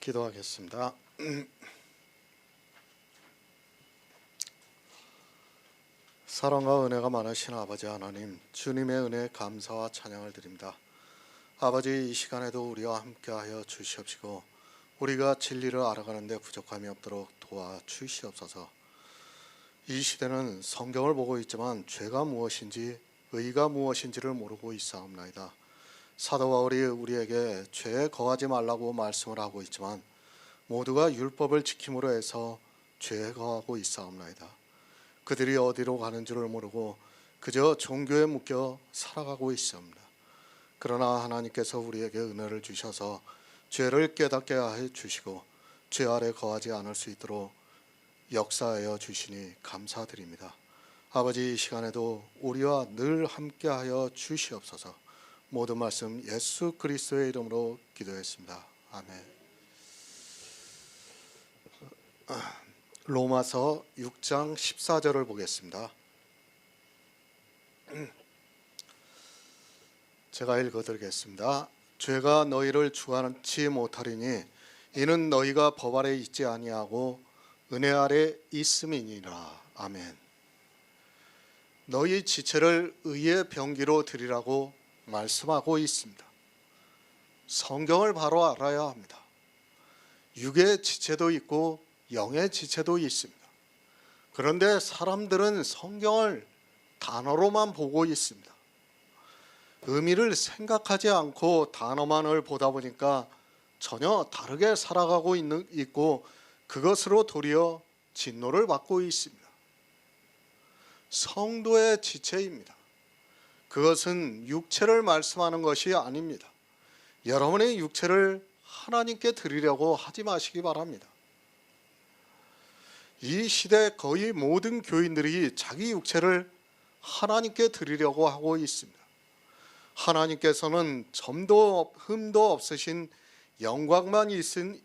기도하겠습니다. 사랑과 은혜가 많으신 아버지 하나님, 주님의 은혜에 감사와 찬양을 드립니다. 아버지, 이 시간에도 우리와 함께하여 주시옵시고 우리가 진리를 알아가는 데 부족함이 없도록 도와주시옵소서. 이 시대는 성경을 보고 있지만 죄가 무엇인지 의가 무엇인지를 모르고 있사옵나이다. 사도 바울이 우리에게 죄에 거하지 말라고 말씀을 하고 있지만 모두가 율법을 지킴으로 해서 죄에 거하고 있사옵나이다. 그들이 어디로 가는 줄을 모르고 그저 종교에 묶여 살아가고 있습니다. 그러나 하나님께서 우리에게 은혜를 주셔서 죄를 깨닫게 해 주시고 죄 아래 거하지 않을 수 있도록 역사하여 주시니 감사드립니다. 아버지, 이 시간에도 우리와 늘 함께하여 주시옵소서. 모든 말씀 예수 그리스도의 이름으로 기도했습니다. 아멘. 로마서 6장 14절을 보겠습니다. 제가 읽어드리겠습니다. 죄가 너희를 주관치 못하리니 이는 너희가 법 아래 있지 아니하고 은혜 아래 있음이니라. 아멘. 너희 지체를 의의 병기로 드리라고 말씀하고 있습니다. 성경을 바로 알아야 합니다. 육의 지체도 있고 영의 지체도 있습니다. 그런데 사람들은 성경을 단어로만 보고 있습니다. 의미를 생각하지 않고 단어만을 보다 보니까 전혀 다르게 살아가고 있고 그것으로 도리어 진노를 받고 있습니다. 성도의 지체입니다. 그것은 육체를 말씀하는 것이 아닙니다. 여러분의 육체를 하나님께 드리려고 하지 마시기 바랍니다. 이 시대 거의 모든 교인들이 자기 육체를 하나님께 드리려고 하고 있습니다. 하나님께서는 점도 흠도 없으신 영광만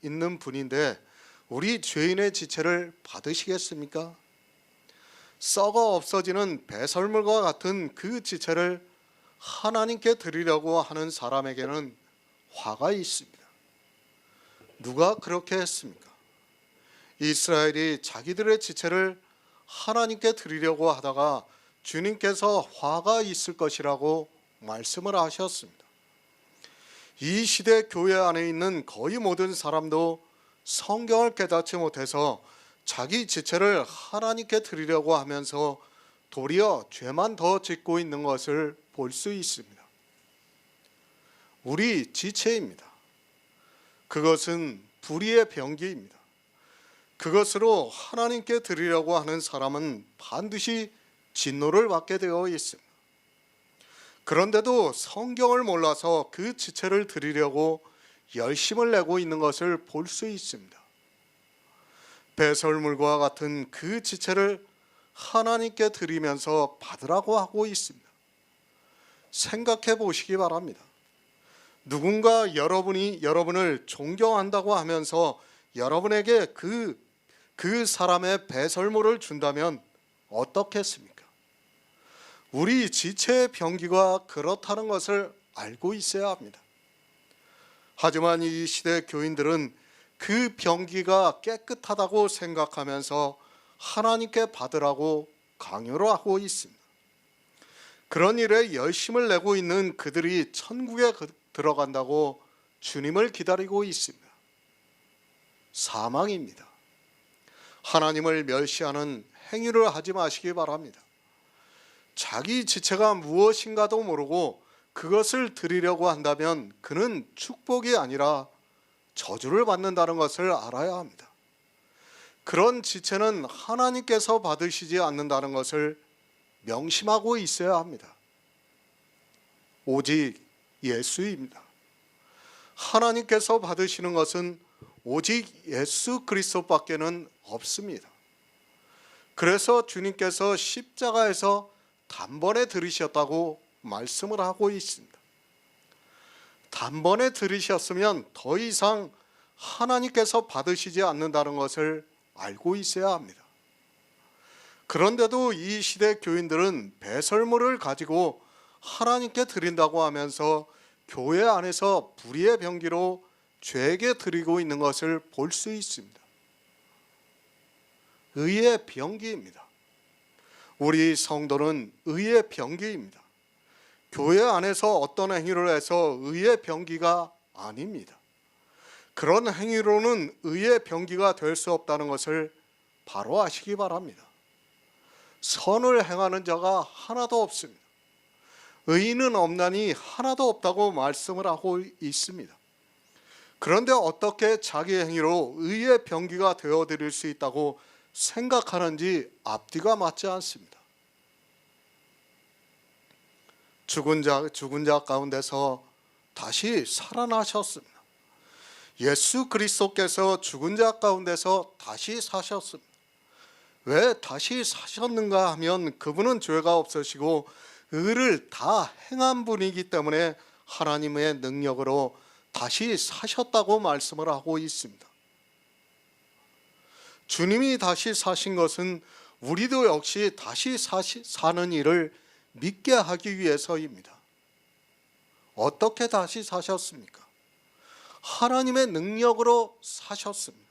있는 분인데 우리 죄인의 지체를 받으시겠습니까? 썩어 없어지는 배설물과 같은 그 지체를 하나님께 드리려고 하는 사람에게는 화가 있습니다. 누가 그렇게 했습니까? 이스라엘이 자기들의 지체를 하나님께 드리려고 하다가 주님께서 화가 있을 것이라고 말씀을 하셨습니다. 이 시대 교회 안에 있는 거의 모든 사람도 성경을 깨닫지 못해서 자기 지체를 하나님께 드리려고 하면서 도리어 죄만 더 짓고 있는 것을 볼 수 있습니다. 우리 지체입니다. 그것은 불의의 병기입니다. 그것으로 하나님께 드리려고 하는 사람은 반드시 진노를 받게 되어 있습니다. 그런데도 성경을 몰라서 그 지체를 드리려고 열심을 내고 있는 것을 볼 수 있습니다. 배설물과 같은 그 지체를 하나님께 드리면서 받으라고 하고 있습니다. 생각해 보시기 바랍니다. 누군가 여러분을 존경한다고 하면서 여러분에게 그 사람의 배설물을 준다면 어떻겠습니까? 우리 지체의 병기가 그렇다는 것을 알고 있어야 합니다. 하지만 이 시대 교인들은 그 병기가 깨끗하다고 생각하면서 하나님께 받으라고 강요를 하고 있습니다. 그런 일에 열심을 내고 있는 그들이 천국에 들어간다고 주님을 기다리고 있습니다. 사망입니다. 하나님을 멸시하는 행위를 하지 마시기 바랍니다. 자기 지체가 무엇인가도 모르고 그것을 드리려고 한다면 그는 축복이 아니라 저주를 받는다는 것을 알아야 합니다. 그런 지체는 하나님께서 받으시지 않는다는 것을 명심하고 있어야 합니다. 오직 예수입니다. 하나님께서 받으시는 것은 오직 예수 그리스도밖에는 없습니다. 그래서 주님께서 십자가에서 단번에 들으셨다고 말씀을 하고 있습니다. 단번에 들으셨으면 더 이상 하나님께서 받으시지 않는다는 것을 알고 있어야 합니다. 그런데도 이 시대 교인들은 배설물을 가지고 하나님께 드린다고 하면서 교회 안에서 불의의 병기로 죄에게 드리고 있는 것을 볼 수 있습니다. 의의 병기입니다. 우리 성도는 의의 병기입니다. 교회 안에서 어떤 행위를 해서 의의 병기가 아닙니다. 그런 행위로는 의의 병기가 될 수 없다는 것을 바로 아시기 바랍니다. 선을 행하는 자가 하나도 없습니다. 의인은 없나니 하나도 없다고 말씀을 하고 있습니다. 그런데 어떻게 자기 행위로 의의 병기가 되어드릴 수 있다고 생각하는지 앞뒤가 맞지 않습니다. 죽은 자 가운데서 다시 살아나셨습니다. 예수 그리스도께서 죽은 자 가운데서 다시 사셨습니다. 왜 다시 사셨는가 하면 그분은 죄가 없으시고 의를 다 행한 분이기 때문에 하나님의 능력으로 다시 사셨다고 말씀을 하고 있습니다. 주님이 다시 사신 것은 우리도 역시 다시 사는 일을 믿게 하기 위해서입니다. 어떻게 다시 사셨습니까? 하나님의 능력으로 사셨습니다.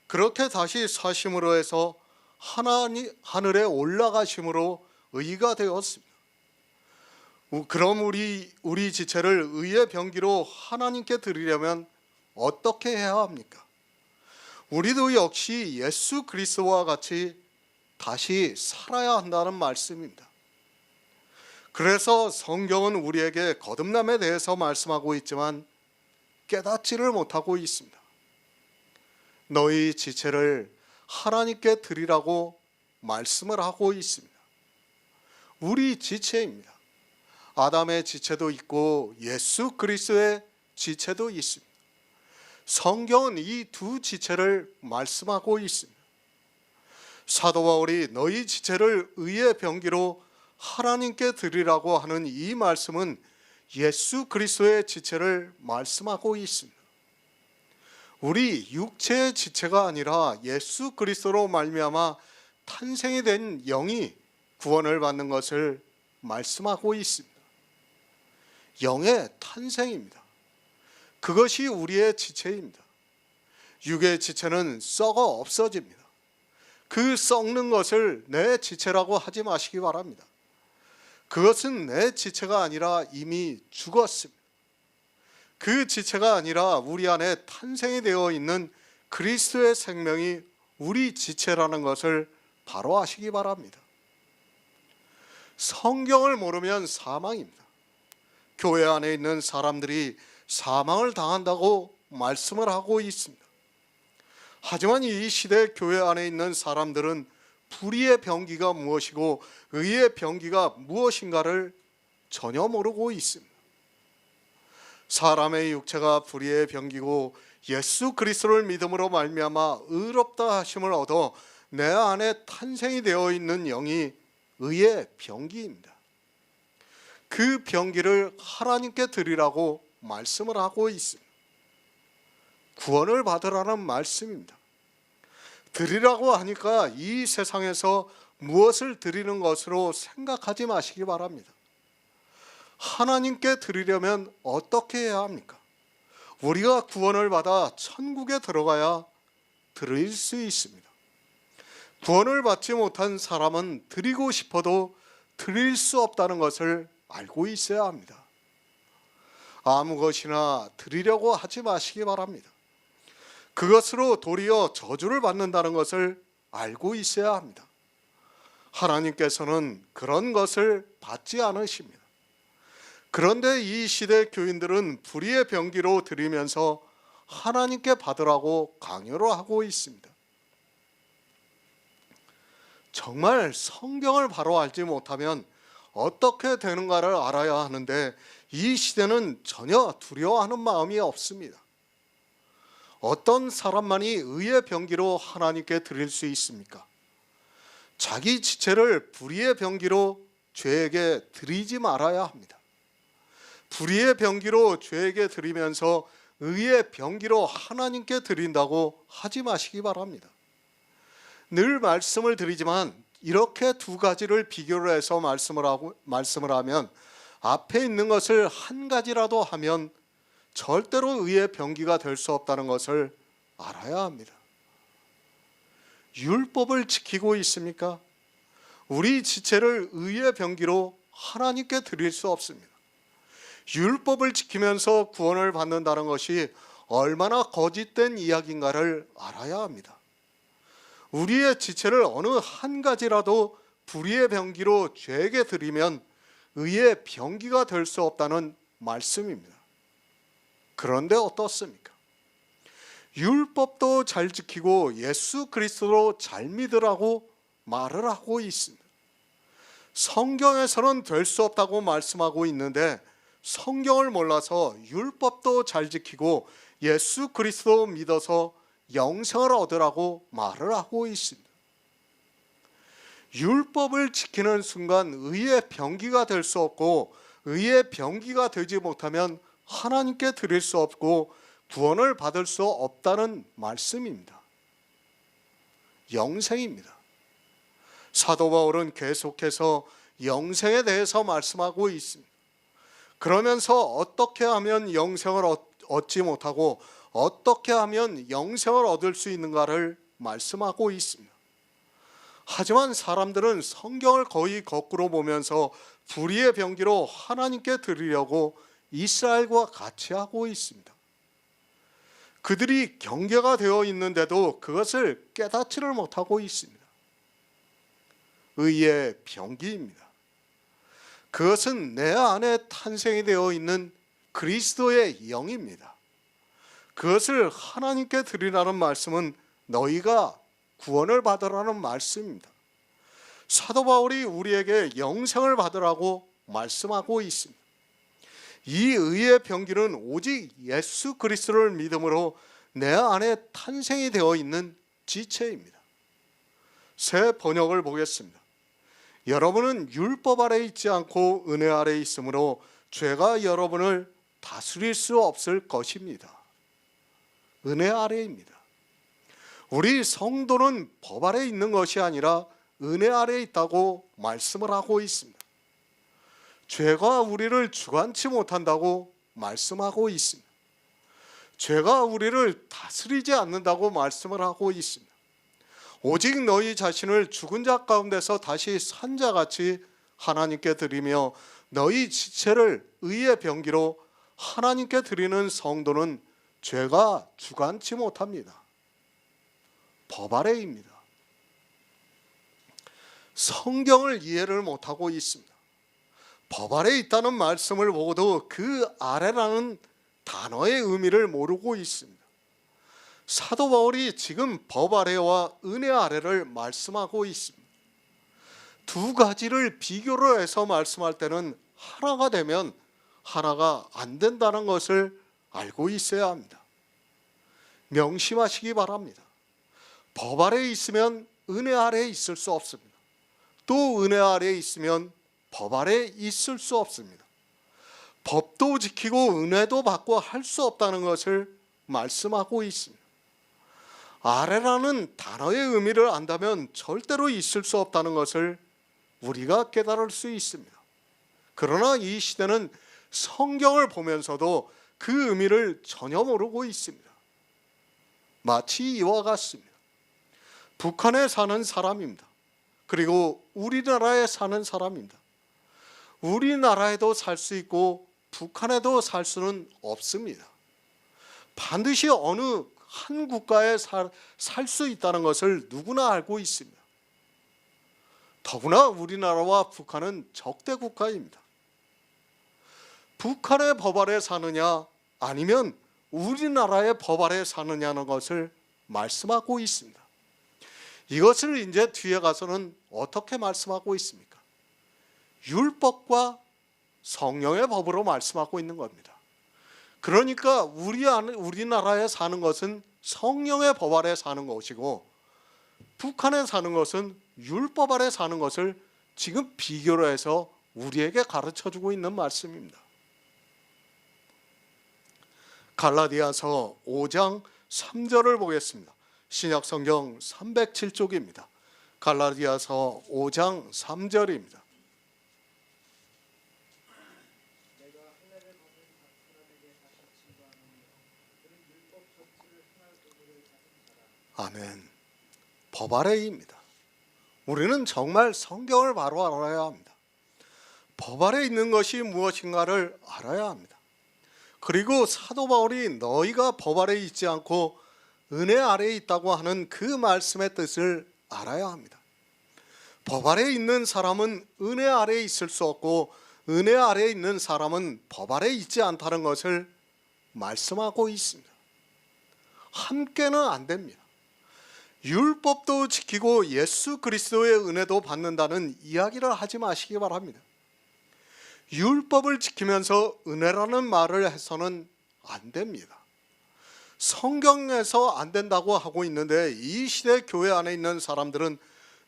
그렇게 다시 사심으로 해서 하늘에 올라가심으로 의가 되었습니다. 그럼 우리 지체를 의의 병기로 하나님께 드리려면 어떻게 해야 합니까? 우리도 역시 예수 그리스도와 같이 다시 살아야 한다는 말씀입니다. 그래서 성경은 우리에게 거듭남에 대해서 말씀하고 있지만 깨닫지를 못하고 있습니다. 너희 지체를 하나님께 드리라고 말씀을 하고 있습니다. 우리 지체입니다. 아담의 지체도 있고 예수 그리스도의 지체도 있습니다. 성경은 이 두 지체를 말씀하고 있습니다. 사도 바울이 너희 지체를 의의 병기로 하나님께 드리라고 하는 이 말씀은 예수 그리스도의 지체를 말씀하고 있습니다. 우리 육체의 지체가 아니라 예수 그리스도로 말미암아 탄생이 된 영이 구원을 받는 것을 말씀하고 있습니다. 영의 탄생입니다. 그것이 우리의 지체입니다. 육의 지체는 썩어 없어집니다. 그 썩는 것을 내 지체라고 하지 마시기 바랍니다. 그것은 내 지체가 아니라 이미 죽었습니다. 그 지체가 아니라 우리 안에 탄생이 되어 있는 그리스도의 생명이 우리 지체라는 것을 바로 아시기 바랍니다. 성경을 모르면 사망입니다. 교회 안에 있는 사람들이 사망을 당한다고 말씀을 하고 있습니다. 하지만 이 시대 교회 안에 있는 사람들은 불의의 병기가 무엇이고 의의 병기가 무엇인가를 전혀 모르고 있습니다. 사람의 육체가 불의의 병기고 예수 그리스도를 믿음으로 말미암아 의롭다 하심을 얻어 내 안에 탄생이 되어 있는 영이 의의 병기입니다. 그 병기를 하나님께 드리라고 말씀을 하고 있습니다. 구원을 받으라는 말씀입니다. 드리라고 하니까 이 세상에서 무엇을 드리는 것으로 생각하지 마시기 바랍니다. 하나님께 드리려면 어떻게 해야 합니까? 우리가 구원을 받아 천국에 들어가야 드릴 수 있습니다. 구원을 받지 못한 사람은 드리고 싶어도 드릴 수 없다는 것을 알고 있어야 합니다. 아무 것이나 드리려고 하지 마시기 바랍니다. 그것으로 도리어 저주를 받는다는 것을 알고 있어야 합니다. 하나님께서는 그런 것을 받지 않으십니다. 그런데 이 시대 교인들은 불의의 병기로 드리면서 하나님께 받으라고 강요를 하고 있습니다. 정말 성경을 바로 알지 못하면 어떻게 되는가를 알아야 하는데 이 시대는 전혀 두려워하는 마음이 없습니다. 어떤 사람만이 의의 병기로 하나님께 드릴 수 있습니까? 자기 지체를 불의의 병기로 죄에게 드리지 말아야 합니다. 불의의 병기로 죄에게 드리면서 의의 병기로 하나님께 드린다고 하지 마시기 바랍니다. 늘 말씀을 드리지만 이렇게 두 가지를 비교를 해서 말씀을 하면 앞에 있는 것을 한 가지라도 하면 절대로 의의 병기가 될 수 없다는 것을 알아야 합니다. 율법을 지키고 있습니까? 우리 지체를 의의 병기로 하나님께 드릴 수 없습니다. 율법을 지키면서 구원을 받는다는 것이 얼마나 거짓된 이야기인가를 알아야 합니다. 우리의 지체를 어느 한 가지라도 불의의 병기로 죄에게 드리면 의의 병기가 될 수 없다는 말씀입니다. 그런데 어떻습니까? 율법도 잘 지키고 예수 그리스도로 잘 믿으라고 말을 하고 있습니다. 성경에서는 될 수 없다고 말씀하고 있는데 성경을 몰라서 율법도 잘 지키고 예수 그리스도 믿어서 영생을 얻으라고 말을 하고 있습니다. 율법을 지키는 순간 의의 병기가 될 수 없고 의의 병기가 되지 못하면 하나님께 드릴 수 없고 구원을 받을 수 없다는 말씀입니다. 영생입니다. 사도 바울은 계속해서 영생에 대해서 말씀하고 있습니다. 그러면서 어떻게 하면 영생을 얻지 못하고 어떻게 하면 영생을 얻을 수 있는가를 말씀하고 있습니다. 하지만 사람들은 성경을 거의 거꾸로 보면서 불의의 병기로 하나님께 드리려고 이스라엘과 같이 하고 있습니다. 그들이 경계가 되어 있는데도 그것을 깨닫지를 못하고 있습니다. 의의 병기입니다. 그것은 내 안에 탄생이 되어 있는 그리스도의 영입니다. 그것을 하나님께 드리라는 말씀은 너희가 구원을 받으라는 말씀입니다. 사도 바울이 우리에게 영생을 받으라고 말씀하고 있습니다. 이 의의 병기는 오직 예수 그리스도를 믿음으로 내 안에 탄생이 되어 있는 지체입니다. 새 번역을 보겠습니다. 여러분은 율법 아래 있지 않고 은혜 아래 있으므로 죄가 여러분을 다스릴 수 없을 것입니다. 은혜 아래입니다. 우리 성도는 법 아래 있는 것이 아니라 은혜 아래 있다고 말씀을 하고 있습니다. 죄가 우리를 주관치 못한다고 말씀하고 있습니다. 죄가 우리를 다스리지 않는다고 말씀을 하고 있습니다. 오직 너희 자신을 죽은 자 가운데서 다시 산 자같이 하나님께 드리며 너희 지체를 의의 병기로 하나님께 드리는 성도는 죄가 주관치 못합니다. 법 아래입니다. 성경을 이해를 못하고 있습니다. 법 아래 있다는 말씀을 보고도 그 아래라는 단어의 의미를 모르고 있습니다. 사도 바울이 지금 법 아래와 은혜 아래를 말씀하고 있습니다. 두 가지를 비교를 해서 말씀할 때는 하나가 되면 하나가 안 된다는 것을 알고 있어야 합니다. 명심하시기 바랍니다. 법 아래에 있으면 은혜 아래에 있을 수 없습니다. 또 은혜 아래에 있으면 법 아래에 있을 수 없습니다. 법도 지키고 은혜도 받고 할 수 없다는 것을 말씀하고 있습니다. 아래라는 단어의 의미를 안다면 절대로 있을 수 없다는 것을 우리가 깨달을 수 있습니다. 그러나 이 시대는 성경을 보면서도 그 의미를 전혀 모르고 있습니다. 마치 이와 같습니다. 북한에 사는 사람입니다. 그리고 우리나라에 사는 사람입니다. 우리나라에도 살 수 있고 북한에도 살 수는 없습니다. 반드시 어느 한 국가에 살 수 있다는 것을 누구나 알고 있습니다. 더구나 우리나라와 북한은 적대 국가입니다. 북한의 법 아래 사느냐 아니면 우리나라의 법 아래 사느냐는 것을 말씀하고 있습니다. 이것을 이제 뒤에 가서는 어떻게 말씀하고 있습니까? 율법과 성령의 법으로 말씀하고 있는 겁니다. 그러니까 우리나라에 사는 것은 성령의 법 아래 사는 것이고 북한에 사는 것은 율법 아래 사는 것을 지금 비교로 해서 우리에게 가르쳐주고 있는 말씀입니다. 갈라디아서 5장 3절을 보겠습니다. 신약성경 307쪽입니다. 갈라디아서 5장 3절입니다. 아멘. 법 아래입니다. 우리는 정말 성경을 바로 알아야 합니다. 법 아래 있는 것이 무엇인가를 알아야 합니다. 그리고 사도 바울이 너희가 법 아래 있지 않고 은혜 아래에 있다고 하는 그 말씀의 뜻을 알아야 합니다. 법 아래에 있는 사람은 은혜 아래에 있을 수 없고 은혜 아래에 있는 사람은 법 아래에 있지 않다는 것을 말씀하고 있습니다. 함께는 안 됩니다. 율법도 지키고 예수 그리스도의 은혜도 받는다는 이야기를 하지 마시기 바랍니다. 율법을 지키면서 은혜라는 말을 해서는 안 됩니다. 성경에서 안 된다고 하고 있는데 이 시대 교회 안에 있는 사람들은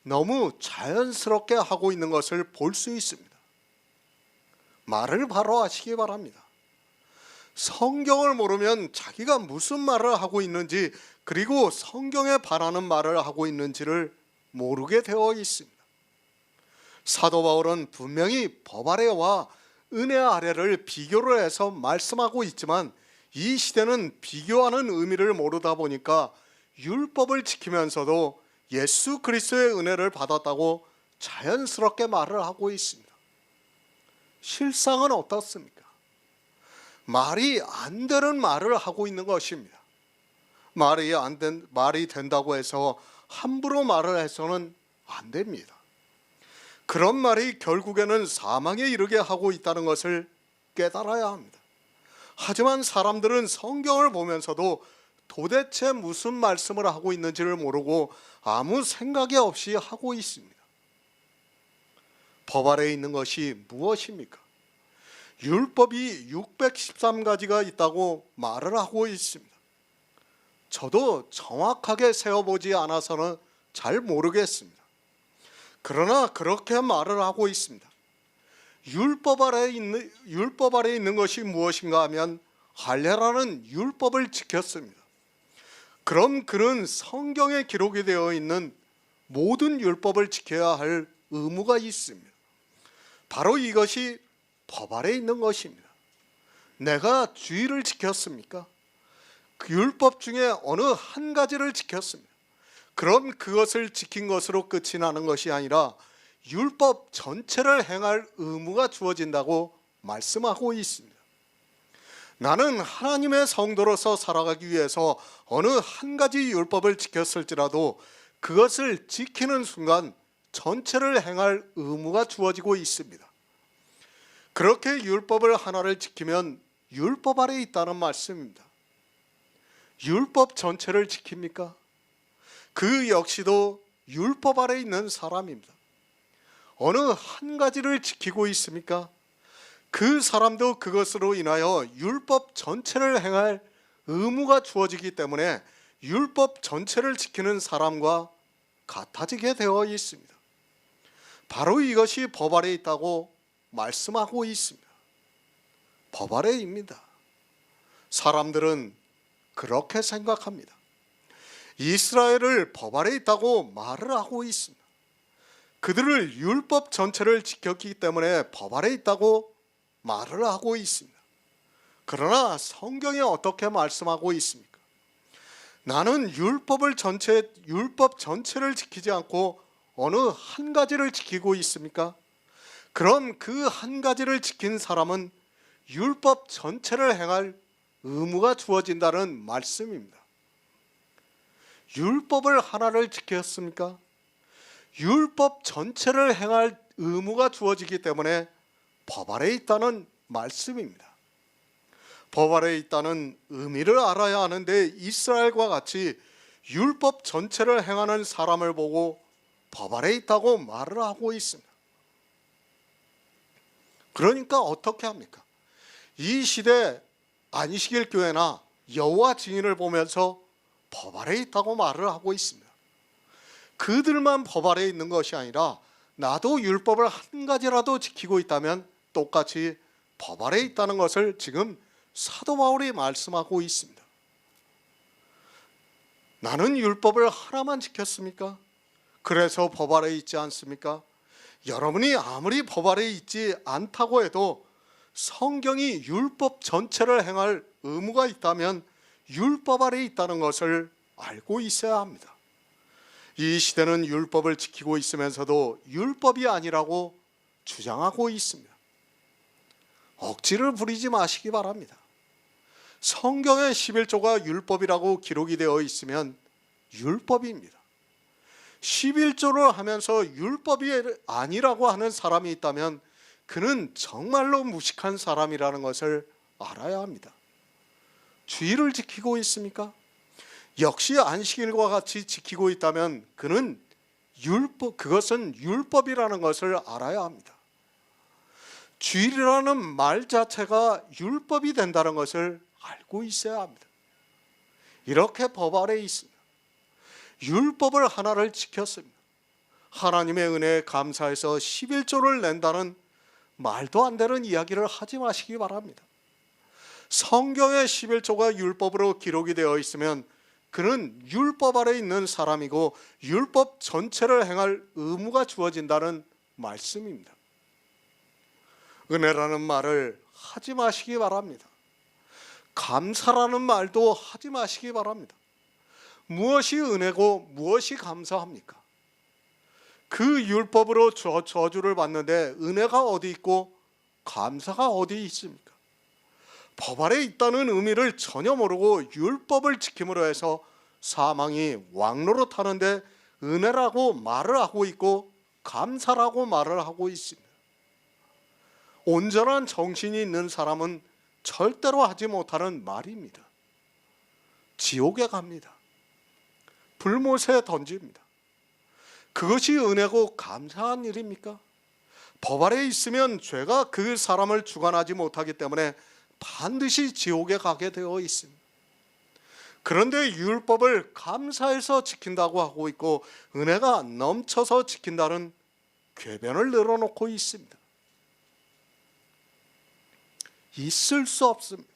너무 자연스럽게 하고 있는 것을 볼 수 있습니다. 말을 바로 하시기 바랍니다. 성경을 모르면 자기가 무슨 말을 하고 있는지 그리고 성경에 바라는 말을 하고 있는지를 모르게 되어 있습니다. 사도 바울은 분명히 법 아래와 은혜 아래를 비교를 해서 말씀하고 있지만 이 시대는 비교하는 의미를 모르다 보니까 율법을 지키면서도 예수 그리스도의 은혜를 받았다고 자연스럽게 말을 하고 있습니다. 실상은 어떻습니까? 말이 안 되는 말을 하고 있는 것입니다. 말이 된다고 해서 함부로 말을 해서는 안 됩니다. 그런 말이 결국에는 사망에 이르게 하고 있다는 것을 깨달아야 합니다. 하지만 사람들은 성경을 보면서도 도대체 무슨 말씀을 하고 있는지를 모르고 아무 생각이 없이 하고 있습니다. 법 아래에 있는 것이 무엇입니까? 율법이 613가지가 있다고 말을 하고 있습니다. 저도 정확하게 세어보지 않아서는 잘 모르겠습니다. 그러나 그렇게 말을 하고 있습니다. 율법 아래에 있는 것이 무엇인가 하면 할례라는 율법을 지켰습니다. 그럼 그는 성경에 기록이 되어 있는 모든 율법을 지켜야 할 의무가 있습니다. 바로 이것이 법 아래에 있는 것입니다. 내가 주의를 지켰습니까? 그 율법 중에 어느 한 가지를 지켰습니다. 그럼 그것을 지킨 것으로 끝이 나는 것이 아니라 율법 전체를 행할 의무가 주어진다고 말씀하고 있습니다. 나는 하나님의 성도로서 살아가기 위해서 어느 한 가지 율법을 지켰을지라도 그것을 지키는 순간 전체를 행할 의무가 주어지고 있습니다. 그렇게 율법을 하나를 지키면 율법 아래에 있다는 말씀입니다. 율법 전체를 지킵니까? 그 역시도 율법 아래에 있는 사람입니다. 어느 한 가지를 지키고 있습니까? 그 사람도 그것으로 인하여 율법 전체를 행할 의무가 주어지기 때문에 율법 전체를 지키는 사람과 같아지게 되어 있습니다. 바로 이것이 법 아래에 있다고 말씀하고 있습니다. 법 아래입니다. 사람들은 그렇게 생각합니다. 이스라엘을 법 아래에 있다고 말을 하고 있습니다. 그들을 율법 전체를 지켰기 때문에 법 아래에 있다고 말을 하고 있습니다. 그러나 성경에 어떻게 말씀하고 있습니까? 나는 율법 전체를 지키지 않고 어느 한 가지를 지키고 있습니까? 그럼 그 한 가지를 지킨 사람은 율법 전체를 행할 의무가 주어진다는 말씀입니다. 율법을 하나를 지켰습니까? 율법 전체를 행할 의무가 주어지기 때문에 법 아래에 있다는 말씀입니다. 법 아래에 있다는 의미를 알아야 하는데 이스라엘과 같이 율법 전체를 행하는 사람을 보고 법 아래에 있다고 말을 하고 있습니다. 그러니까 어떻게 합니까? 이 시대 안식일 교회나 여호와 증인을 보면서 법 아래에 있다고 말을 하고 있습니다. 그들만 법 아래에 있는 것이 아니라 나도 율법을 한 가지라도 지키고 있다면 똑같이 법 아래에 있다는 것을 지금 사도 바울이 말씀하고 있습니다. 나는 율법을 하나만 지켰습니까? 그래서 법 아래에 있지 않습니까? 여러분이 아무리 법 아래에 있지 않다고 해도 성경이 율법 전체를 행할 의무가 있다면 율법 아래에 있다는 것을 알고 있어야 합니다. 이 시대는 율법을 지키고 있으면서도 율법이 아니라고 주장하고 있습니다. 억지를 부리지 마시기 바랍니다. 성경의 11조가 율법이라고 기록이 되어 있으면 율법입니다. 11조를 하면서 율법이 아니라고 하는 사람이 있다면 그는 정말로 무식한 사람이라는 것을 알아야 합니다. 주의를 지키고 있습니까? 역시 안식일과 같이 지키고 있다면 그는 그것은 율법이라는 것을 알아야 합니다. 주일이라는 말 자체가 율법이 된다는 것을 알고 있어야 합니다. 이렇게 법 아래에 있습니다. 율법을 하나를 지켰습니다. 하나님의 은혜에 감사해서 11조를 낸다는 말도 안 되는 이야기를 하지 마시기 바랍니다. 성경의 11조가 율법으로 기록이 되어 있으면 그는 율법 아래 있는 사람이고 율법 전체를 행할 의무가 주어진다는 말씀입니다. 은혜라는 말을 하지 마시기 바랍니다. 감사라는 말도 하지 마시기 바랍니다. 무엇이 은혜고 무엇이 감사합니까? 그 율법으로 저주를 받는데 은혜가 어디 있고 감사가 어디 있습니까? 법 아래 있다는 의미를 전혀 모르고 율법을 지킴으로 해서 사망이 왕노릇하는데 은혜라고 말을 하고 있고 감사라고 말을 하고 있습니다. 온전한 정신이 있는 사람은 절대로 하지 못하는 말입니다. 지옥에 갑니다. 불못에 던집니다. 그것이 은혜고 감사한 일입니까? 법 아래 있으면 죄가 그 사람을 주관하지 못하기 때문에 반드시 지옥에 가게 되어 있습니다. 그런데 율법을 감사해서 지킨다고 하고 있고 은혜가 넘쳐서 지킨다는 궤변을 늘어놓고 있습니다. 있을 수 없습니다.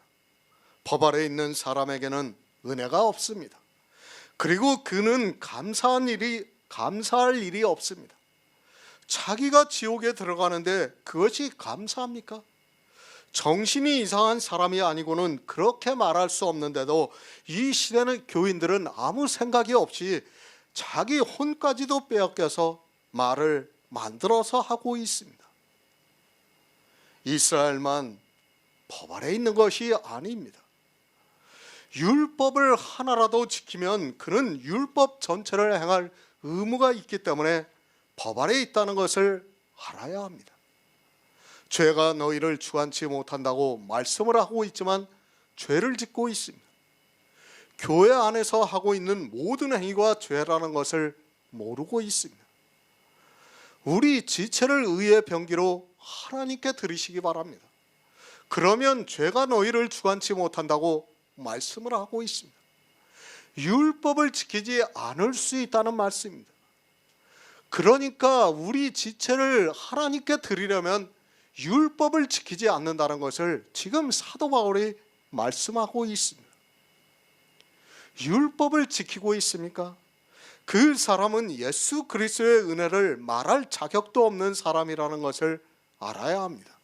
법 아래 있는 사람에게는 은혜가 없습니다. 그리고 그는 감사할 일이 없습니다. 자기가 지옥에 들어가는데 그것이 감사합니까? 정신이 이상한 사람이 아니고는 그렇게 말할 수 없는데도 이 시대는 교인들은 아무 생각이 없이 자기 혼까지도 빼앗겨서 말을 만들어서 하고 있습니다. 이스라엘만 법 아래 있는 것이 아닙니다. 율법을 하나라도 지키면 그는 율법 전체를 행할 의무가 있기 때문에 법 아래 있다는 것을 알아야 합니다. 죄가 너희를 주관치 못한다고 말씀을 하고 있지만 죄를 짓고 있습니다. 교회 안에서 하고 있는 모든 행위가 죄라는 것을 모르고 있습니다. 우리 지체를 의의 병기로 하나님께 드리시기 바랍니다. 그러면 죄가 너희를 주관치 못한다고 말씀을 하고 있습니다. 율법을 지키지 않을 수 있다는 말씀입니다. 그러니까 우리 지체를 하나님께 드리려면 율법을 지키지 않는다는 것을 지금 사도 바울이 말씀하고 있습니다. 율법을 지키고 있습니까? 그 사람은 예수 그리스도의 은혜를 말할 자격도 없는 사람이라는 것을 알아야 합니다.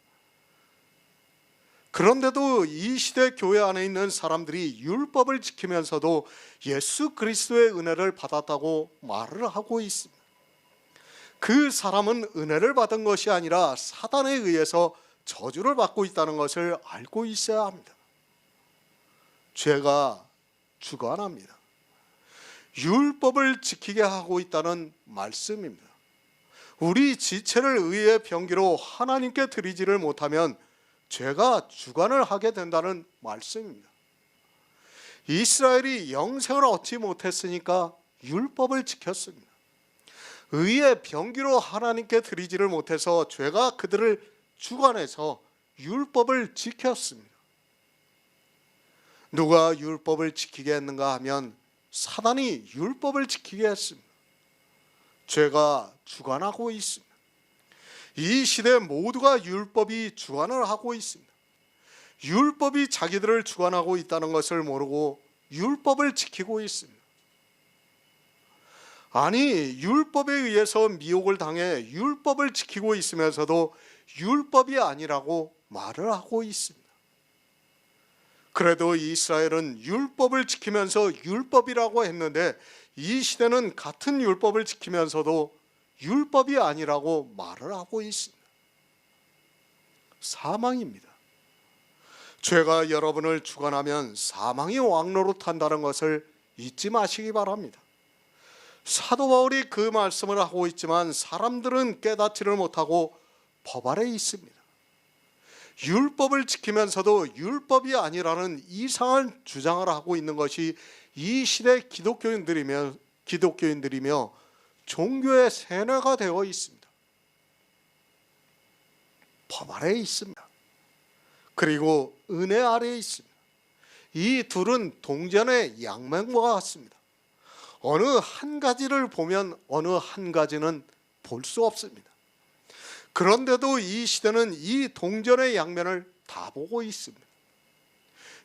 그런데도 이 시대 교회 안에 있는 사람들이 율법을 지키면서도 예수 그리스도의 은혜를 받았다고 말을 하고 있습니다. 그 사람은 은혜를 받은 것이 아니라 사단에 의해서 저주를 받고 있다는 것을 알고 있어야 합니다. 죄가 주관합니다. 율법을 지키게 하고 있다는 말씀입니다. 우리 지체를 의의 병기로 하나님께 드리지를 못하면 죄가 주관을 하게 된다는 말씀입니다. 이스라엘이 영생을 얻지 못했으니까 율법을 지켰습니다. 의의 병기로 하나님께 드리지를 못해서 죄가 그들을 주관해서 율법을 지켰습니다. 누가 율법을 지키게 했는가 하면 사단이 율법을 지키게 했습니다. 죄가 주관하고 있습니다. 이 시대 모두가 율법이 주관을 하고 있습니다. 율법이 자기들을 주관하고 있다는 것을 모르고 율법을 지키고 있습니다. 아니, 율법에 의해서 미혹을 당해 율법을 지키고 있으면서도 율법이 아니라고 말을 하고 있습니다. 그래도 이스라엘은 율법을 지키면서 율법이라고 했는데 이 시대는 같은 율법을 지키면서도 율법이 아니라고 말을 하고 있습니다. 사망입니다. 죄가 여러분을 주관하면 사망이 왕노릇한다는 것을 잊지 마시기 바랍니다. 사도 바울이 그 말씀을 하고 있지만 사람들은 깨닫지를 못하고 법 아래 있습니다. 율법을 지키면서도 율법이 아니라는 이상한 주장을 하고 있는 것이 이 시대 기독교인들이며 종교의 세뇌가 되어 있습니다. 법 아래에 있습니다. 그리고 은혜 아래에 있습니다. 이 둘은 동전의 양면과 같습니다. 어느 한 가지를 보면 어느 한 가지는 볼 수 없습니다. 그런데도 이 시대는 이 동전의 양면을 다 보고 있습니다.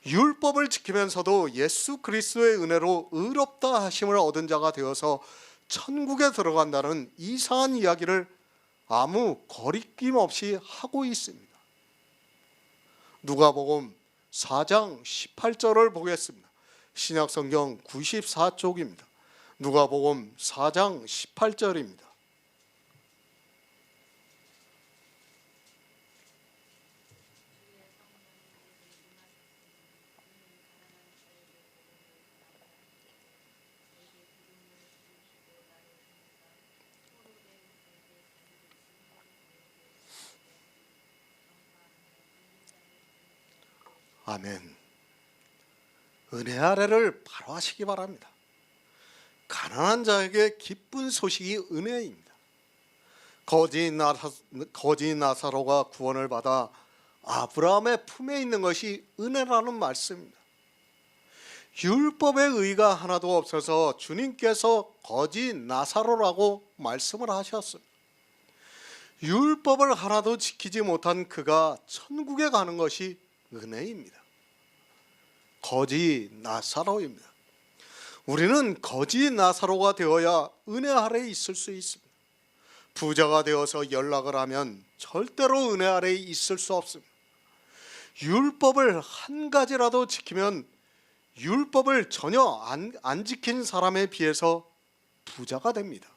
율법을 지키면서도 예수 그리스도의 은혜로 의롭다 하심을 얻은 자가 되어서 천국에 들어간다는 이상한 이야기를 아무 거리낌 없이 하고 있습니다. 누가복음 4장 18절을 보겠습니다. 신약성경 94쪽입니다. 누가복음 4장 18절입니다. 아멘. 은혜 아래를 바로 하시기 바랍니다. 가난한 자에게 기쁜 소식이 은혜입니다. 거지 나사로가 구원을 받아 아브라함의 품에 있는 것이 은혜라는 말씀입니다. 율법의 의가 하나도 없어서 주님께서 거지 나사로라고 말씀을 하셨습니다. 율법을 하나도 지키지 못한 그가 천국에 가는 것이 은혜입니다. 거지 나사로입니다. 우리는 거지 나사로가 되어야 은혜 아래에 있을 수 있습니다. 부자가 되어서 연락을 하면 절대로 은혜 아래에 있을 수 없습니다. 율법을 한 가지라도 지키면 율법을 전혀 안 지킨 사람에 비해서 부자가 됩니다.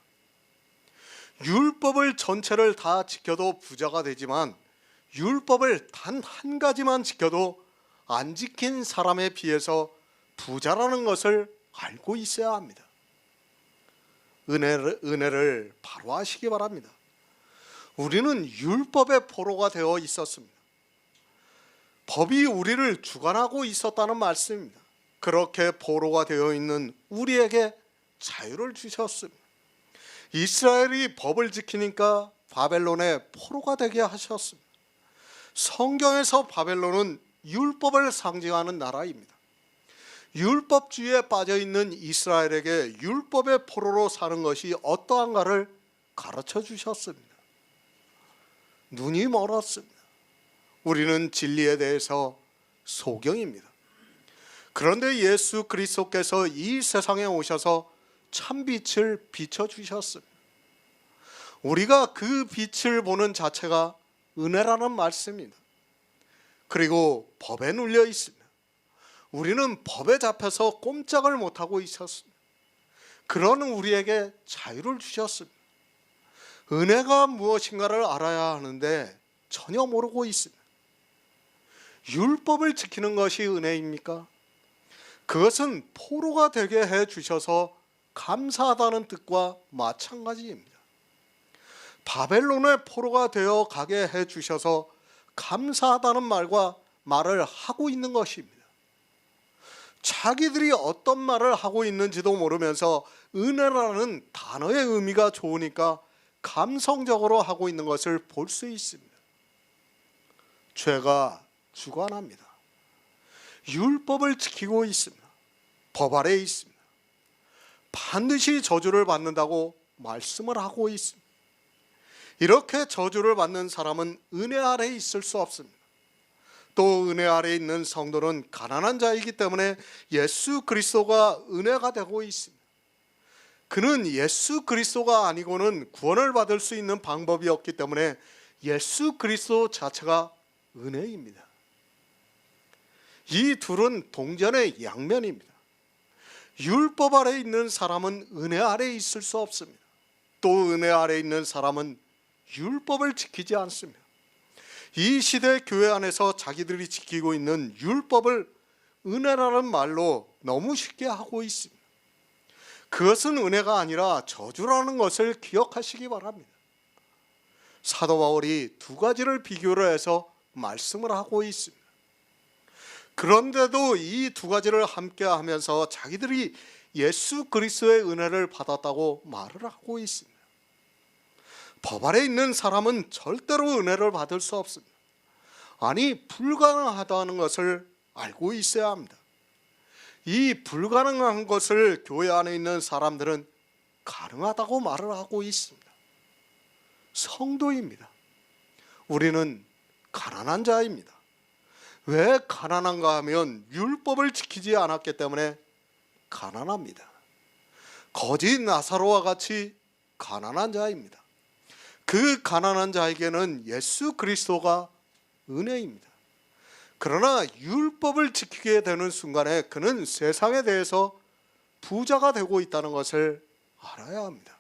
율법을 전체를 다 지켜도 부자가 되지만 율법을 단 한 가지만 지켜도 안 지킨 사람에 비해서 부자라는 것을 알고 있어야 합니다. 은혜를 바로 하시기 바랍니다. 우리는 율법의 포로가 되어 있었습니다. 법이 우리를 주관하고 있었다는 말씀입니다. 그렇게 포로가 되어 있는 우리에게 자유를 주셨습니다. 이스라엘이 법을 지키니까 바벨론의 포로가 되게 하셨습니다. 성경에서 바벨론은 율법을 상징하는 나라입니다. 율법주의에 빠져있는 이스라엘에게 율법의 포로로 사는 것이 어떠한가를 가르쳐 주셨습니다. 눈이 멀었습니다. 우리는 진리에 대해서 소경입니다. 그런데 예수 그리스도께서 이 세상에 오셔서 참빛을 비춰주셨습니다. 우리가 그 빛을 보는 자체가 은혜라는 말씀입니다. 그리고 법에 눌려 있습니다. 우리는 법에 잡혀서 꼼짝을 못하고 있었습니다. 그런 우리에게 자유를 주셨습니다. 은혜가 무엇인가를 알아야 하는데 전혀 모르고 있습니다. 율법을 지키는 것이 은혜입니까? 그것은 포로가 되게 해주셔서 감사하다는 뜻과 마찬가지입니다. 바벨론의 포로가 되어 가게 해주셔서 감사하다는 말을 하고 있는 것입니다. 자기들이 어떤 말을 하고 있는지도 모르면서 은혜라는 단어의 의미가 좋으니까 감성적으로 하고 있는 것을 볼 수 있습니다. 죄가 주관합니다. 율법을 지키고 있습니다. 법 아래에 있습니다. 반드시 저주를 받는다고 말씀을 하고 있습니다. 이렇게 저주를 받는 사람은 은혜 아래에 있을 수 없습니다. 또 은혜 아래에 있는 성도는 가난한 자이기 때문에 예수 그리스도가 은혜가 되고 있습니다. 그는 예수 그리스도가 아니고는 구원을 받을 수 있는 방법이 없기 때문에 예수 그리스도 자체가 은혜입니다. 이 둘은 동전의 양면입니다. 율법 아래 있는 사람은 은혜 아래 있을 수 없습니다. 또 은혜 아래 있는 사람은 율법을 지키지 않습니다. 이 시대 교회 안에서 자기들이 지키고 있는 율법을 은혜라는 말로 너무 쉽게 하고 있습니다. 그것은 은혜가 아니라 저주라는 것을 기억하시기 바랍니다. 사도 바울이 두 가지를 비교를 해서 말씀을 하고 있습니다. 그런데도 이 두 가지를 함께 하면서 자기들이 예수 그리스도의 은혜를 받았다고 말을 하고 있습니다. 법 아래 있는 사람은 절대로 은혜를 받을 수 없습니다. 아니, 불가능하다는 것을 알고 있어야 합니다. 이 불가능한 것을 교회 안에 있는 사람들은 가능하다고 말을 하고 있습니다. 성도입니다. 우리는 가난한 자입니다. 왜 가난한가 하면 율법을 지키지 않았기 때문에 가난합니다. 거지 나사로와 같이 가난한 자입니다. 그 가난한 자에게는 예수 그리스도가 은혜입니다. 그러나 율법을 지키게 되는 순간에 그는 세상에 대해서 부자가 되고 있다는 것을 알아야 합니다.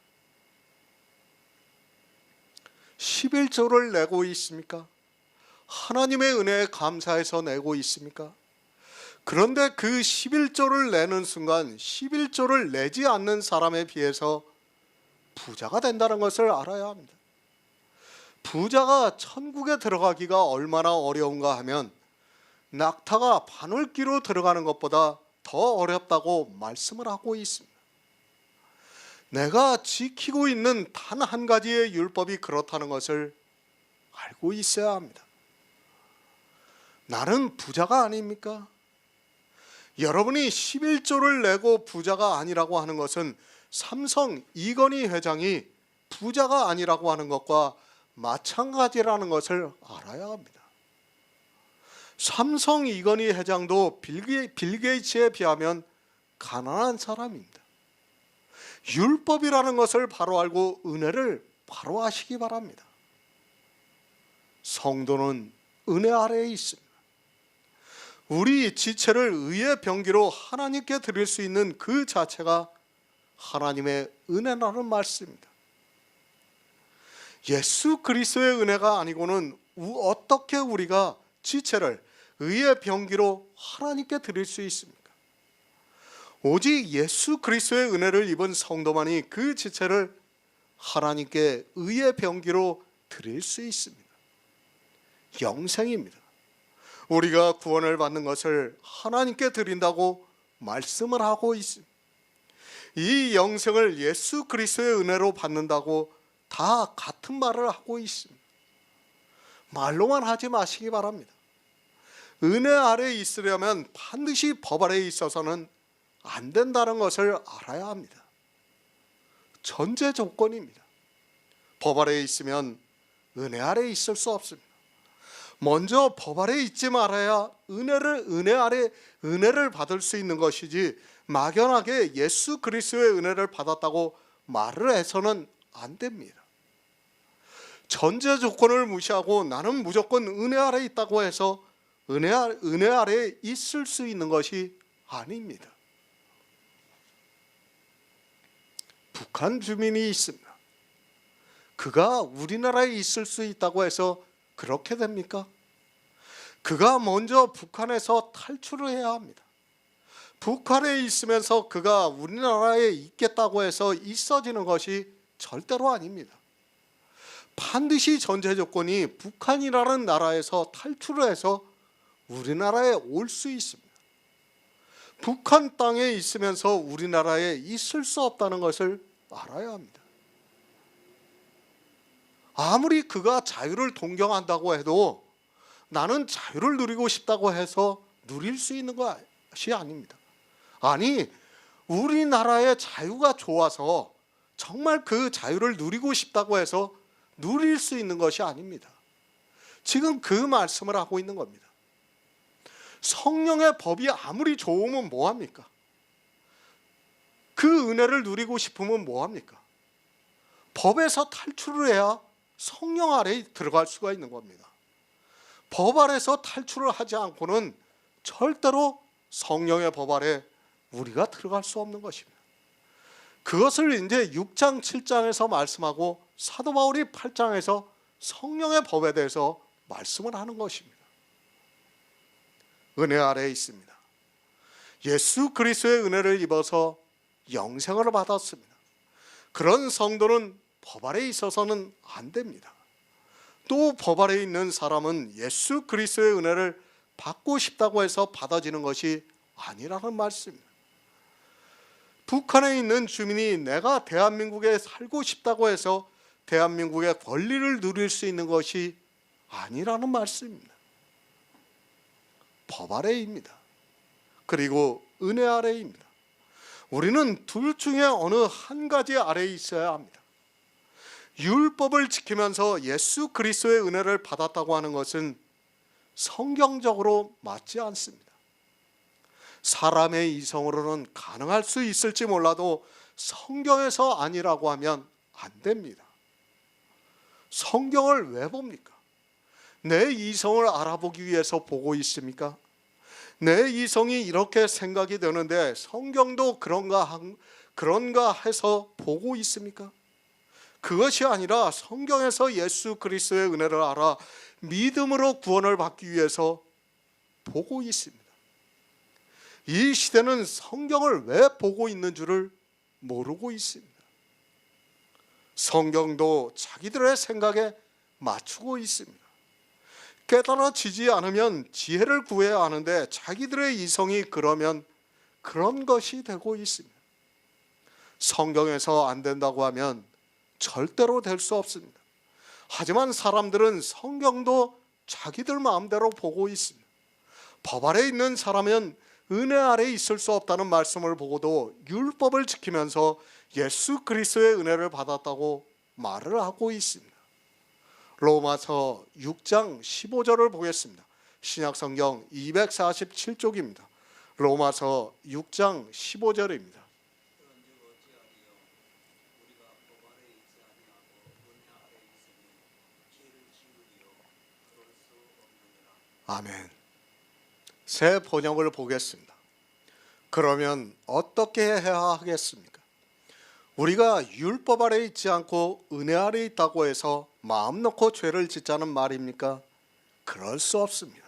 11조를 내고 있습니까? 하나님의 은혜에 감사해서 내고 있습니까? 그런데 그 11조를 내는 순간 11조를 내지 않는 사람에 비해서 부자가 된다는 것을 알아야 합니다. 부자가 천국에 들어가기가 얼마나 어려운가 하면 낙타가 바늘귀로 들어가는 것보다 더 어렵다고 말씀을 하고 있습니다. 내가 지키고 있는 단 한 가지의 율법이 그렇다는 것을 알고 있어야 합니다. 나는 부자가 아닙니까? 여러분이 11조를 내고 부자가 아니라고 하는 것은 삼성 이건희 회장이 부자가 아니라고 하는 것과 마찬가지라는 것을 알아야 합니다. 삼성 이건희 회장도 빌 게이츠에 비하면 가난한 사람입니다. 율법이라는 것을 바로 알고 은혜를 바로 아시기 바랍니다. 성도는 은혜 아래에 있습니다. 우리 지체를 의의 병기로 하나님께 드릴 수 있는 그 자체가 하나님의 은혜라는 말씀입니다. 예수 그리스도의 은혜가 아니고는 어떻게 우리가 지체를 의의 병기로 하나님께 드릴 수 있습니까? 오직 예수 그리스도의 은혜를 입은 성도만이 그 지체를 하나님께 의의 병기로 드릴 수 있습니다. 영생입니다. 우리가 구원을 받는 것을 하나님께 드린다고 말씀을 하고 있습니다. 이 영생을 예수 그리스도의 은혜로 받는다고 다 같은 말을 하고 있습니다. 말로만 하지 마시기 바랍니다. 은혜 아래에 있으려면 반드시 법 아래에 있어서는 안 된다는 것을 알아야 합니다. 전제 조건입니다. 법 아래에 있으면 은혜 아래에 있을 수 없습니다. 먼저 법 아래에 있지 말아야 은혜를 받을 수 있는 것이지, 막연하게 예수 그리스도의 은혜를 받았다고 말을 해서는 안 됩니다. 전제 조건을 무시하고 나는 무조건 은혜 아래에 있다고 해서 은혜 아래에 있을 수 있는 것이 아닙니다. 북한 주민이 있습니다. 그가 우리나라에 있을 수 있다고 해서 그렇게 됩니까? 그가 먼저 북한에서 탈출을 해야 합니다. 북한에 있으면서 그가 우리나라에 있겠다고 해서 있어지는 것이 절대로 아닙니다. 반드시 전제 조건이 북한이라는 나라에서 탈출을 해서 우리나라에 올 수 있습니다. 북한 땅에 있으면서 우리나라에 있을 수 없다는 것을 알아야 합니다. 아무리 그가 자유를 동경한다고 해도 나는 자유를 누리고 싶다고 해서 누릴 수 있는 것이 아닙니다. 아니, 우리나라의 자유가 좋아서 정말 그 자유를 누리고 싶다고 해서 누릴 수 있는 것이 아닙니다. 지금 그 말씀을 하고 있는 겁니다. 성령의 법이 아무리 좋으면 뭐합니까? 그 은혜를 누리고 싶으면 뭐합니까? 법에서 탈출을 해야 성령 아래에 들어갈 수가 있는 겁니다. 법 아래서 탈출을 하지 않고는 절대로 성령의 법 아래 우리가 들어갈 수 없는 것입니다. 그것을 이제 6장 7장에서 말씀하고 사도 바울이 8장에서 성령의 법에 대해서 말씀을 하는 것입니다. 은혜 아래에 있습니다. 예수 그리스도의 은혜를 입어서 영생을 받았습니다. 그런 성도는 법 아래에 있어서는 안 됩니다. 또 법 아래에 있는 사람은 예수 그리스도의 은혜를 받고 싶다고 해서 받아지는 것이 아니라는 말씀입니다. 북한에 있는 주민이 내가 대한민국에 살고 싶다고 해서 대한민국의 권리를 누릴 수 있는 것이 아니라는 말씀입니다. 법 아래입니다. 그리고 은혜 아래입니다. 우리는 둘 중에 어느 한 가지 아래에 있어야 합니다. 율법을 지키면서 예수 그리스도의 은혜를 받았다고 하는 것은 성경적으로 맞지 않습니다. 사람의 이성으로는 가능할 수 있을지 몰라도 성경에서 아니라고 하면 안 됩니다. 성경을 왜 봅니까? 내 이성을 알아보기 위해서 보고 있습니까? 내 이성이 이렇게 생각이 되는데 성경도 그런가 해서 보고 있습니까? 그것이 아니라 성경에서 예수 그리스도의 은혜를 알아 믿음으로 구원을 받기 위해서 보고 있습니다. 이 시대는 성경을 왜 보고 있는 줄을 모르고 있습니다. 성경도 자기들의 생각에 맞추고 있습니다. 깨달아지지 않으면 지혜를 구해야 하는데 자기들의 이성이 그러면 그런 것이 되고 있습니다. 성경에서 안 된다고 하면 절대로 될 수 없습니다. 하지만 사람들은 성경도 자기들 마음대로 보고 있습니다. 법 아래 있는 사람은 은혜 아래 있을 수 없다는 말씀을 보고도 율법을 지키면서 예수 그리스도의 은혜를 받았다고 말을 하고 있습니다. 로마서 6장 15절을 보겠습니다. 신약성경 247쪽입니다. 로마서 6장 15절입니다. 아멘. 새 번역을 보겠습니다. 그러면 어떻게 해야 하겠습니까? 우리가 율법 아래 있지 않고 은혜 아래 있다고 해서 마음 놓고 죄를 짓자는 말입니까? 그럴 수 없습니다.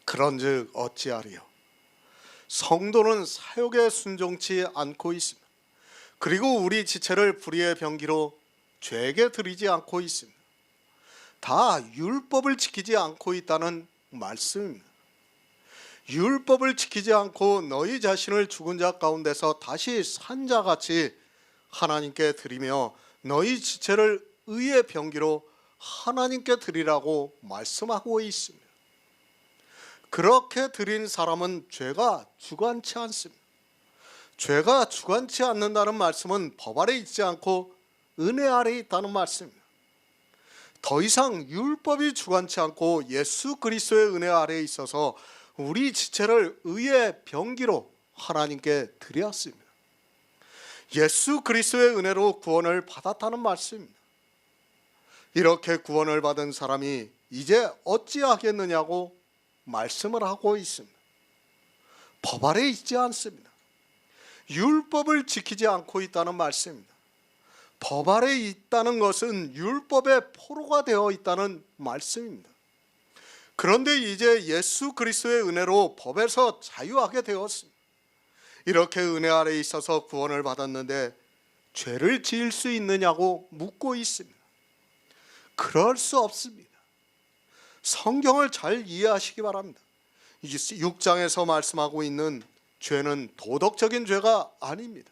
그런즉 어찌하리요? 성도는 사욕에 순종치 않고 있습니다. 그리고 우리 지체를 불의의 병기로 죄에게 드리지 않고 있습니다. 다 율법을 지키지 않고 있다는 말씀입니다. 율법을 지키지 않고 너희 자신을 죽은 자 가운데서 다시 산 자같이 하나님께 드리며 너희 지체를 의의 병기로 하나님께 드리라고 말씀하고 있습니다. 그렇게 드린 사람은 죄가 주관치 않습니다. 죄가 주관치 않는다는 말씀은 법 아래 있지 않고 은혜 아래 있다는 말씀입니다. 더 이상 율법이 주관치 않고 예수 그리스도의 은혜 아래에 있어서 우리 지체를 의의 병기로 하나님께 드렸습니다. 예수 그리스도의 은혜로 구원을 받았다는 말씀입니다. 이렇게 구원을 받은 사람이 이제 어찌하겠느냐고 말씀을 하고 있습니다. 법 아래 있지 않습니다. 율법을 지키지 않고 있다는 말씀입니다. 법 아래 있다는 것은 율법의 포로가 되어 있다는 말씀입니다. 그런데 이제 예수 그리스도의 은혜로 법에서 자유하게 되었습니다. 이렇게 은혜 아래 있어서 구원을 받았는데 죄를 지을 수 있느냐고 묻고 있습니다. 그럴 수 없습니다. 성경을 잘 이해하시기 바랍니다. 6장에서 말씀하고 있는 죄는 도덕적인 죄가 아닙니다.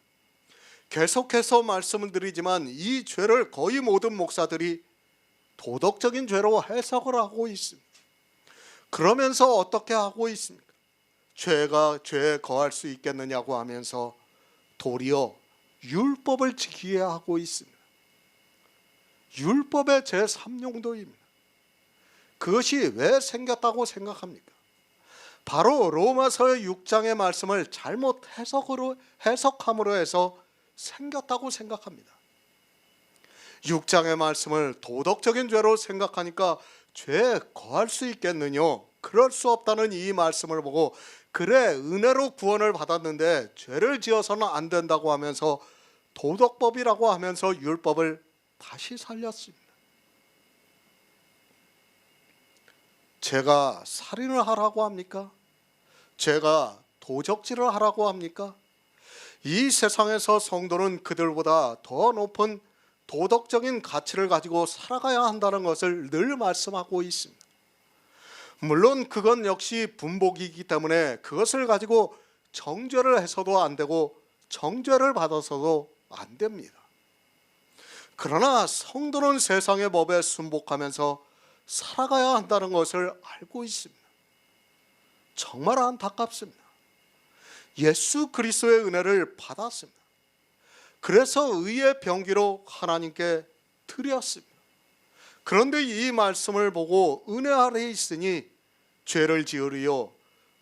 계속해서 말씀을 드리지만 이 죄를 거의 모든 목사들이 도덕적인 죄로 해석을 하고 있습니다. 그러면서 어떻게 하고 있습니까? 죄에 거할 수 있겠느냐고 하면서 도리어 율법을 지키게 하고 있습니다. 율법의 제3용도입니다. 그것이 왜 생겼다고 생각합니까? 바로 로마서의 6장의 말씀을 잘못 해석함으로 해서 생겼다고 생각합니다. 6장의 말씀을 도덕적인 죄로 생각하니까 죄에 거할 수 있겠느냐? 그럴 수 없다는 이 말씀을 보고 그래 은혜로 구원을 받았는데 죄를 지어서는 안 된다고 하면서 도덕법이라고 하면서 율법을 다시 살렸습니다. 제가 살인을 하라고 합니까? 제가 도적질을 하라고 합니까? 이 세상에서 성도는 그들보다 더 높은 도덕적인 가치를 가지고 살아가야 한다는 것을 늘 말씀하고 있습니다. 물론 그건 역시 분복이기 때문에 그것을 가지고 정죄를 해서도 안 되고 정죄를 받아서도 안 됩니다. 그러나 성도는 세상의 법에 순복하면서 살아가야 한다는 것을 알고 있습니다. 정말 안타깝습니다. 예수 그리스도의 은혜를 받았습니다. 그래서 의의 병기로 하나님께 드렸습니다. 그런데 이 말씀을 보고 은혜 아래에 있으니 죄를 지으리요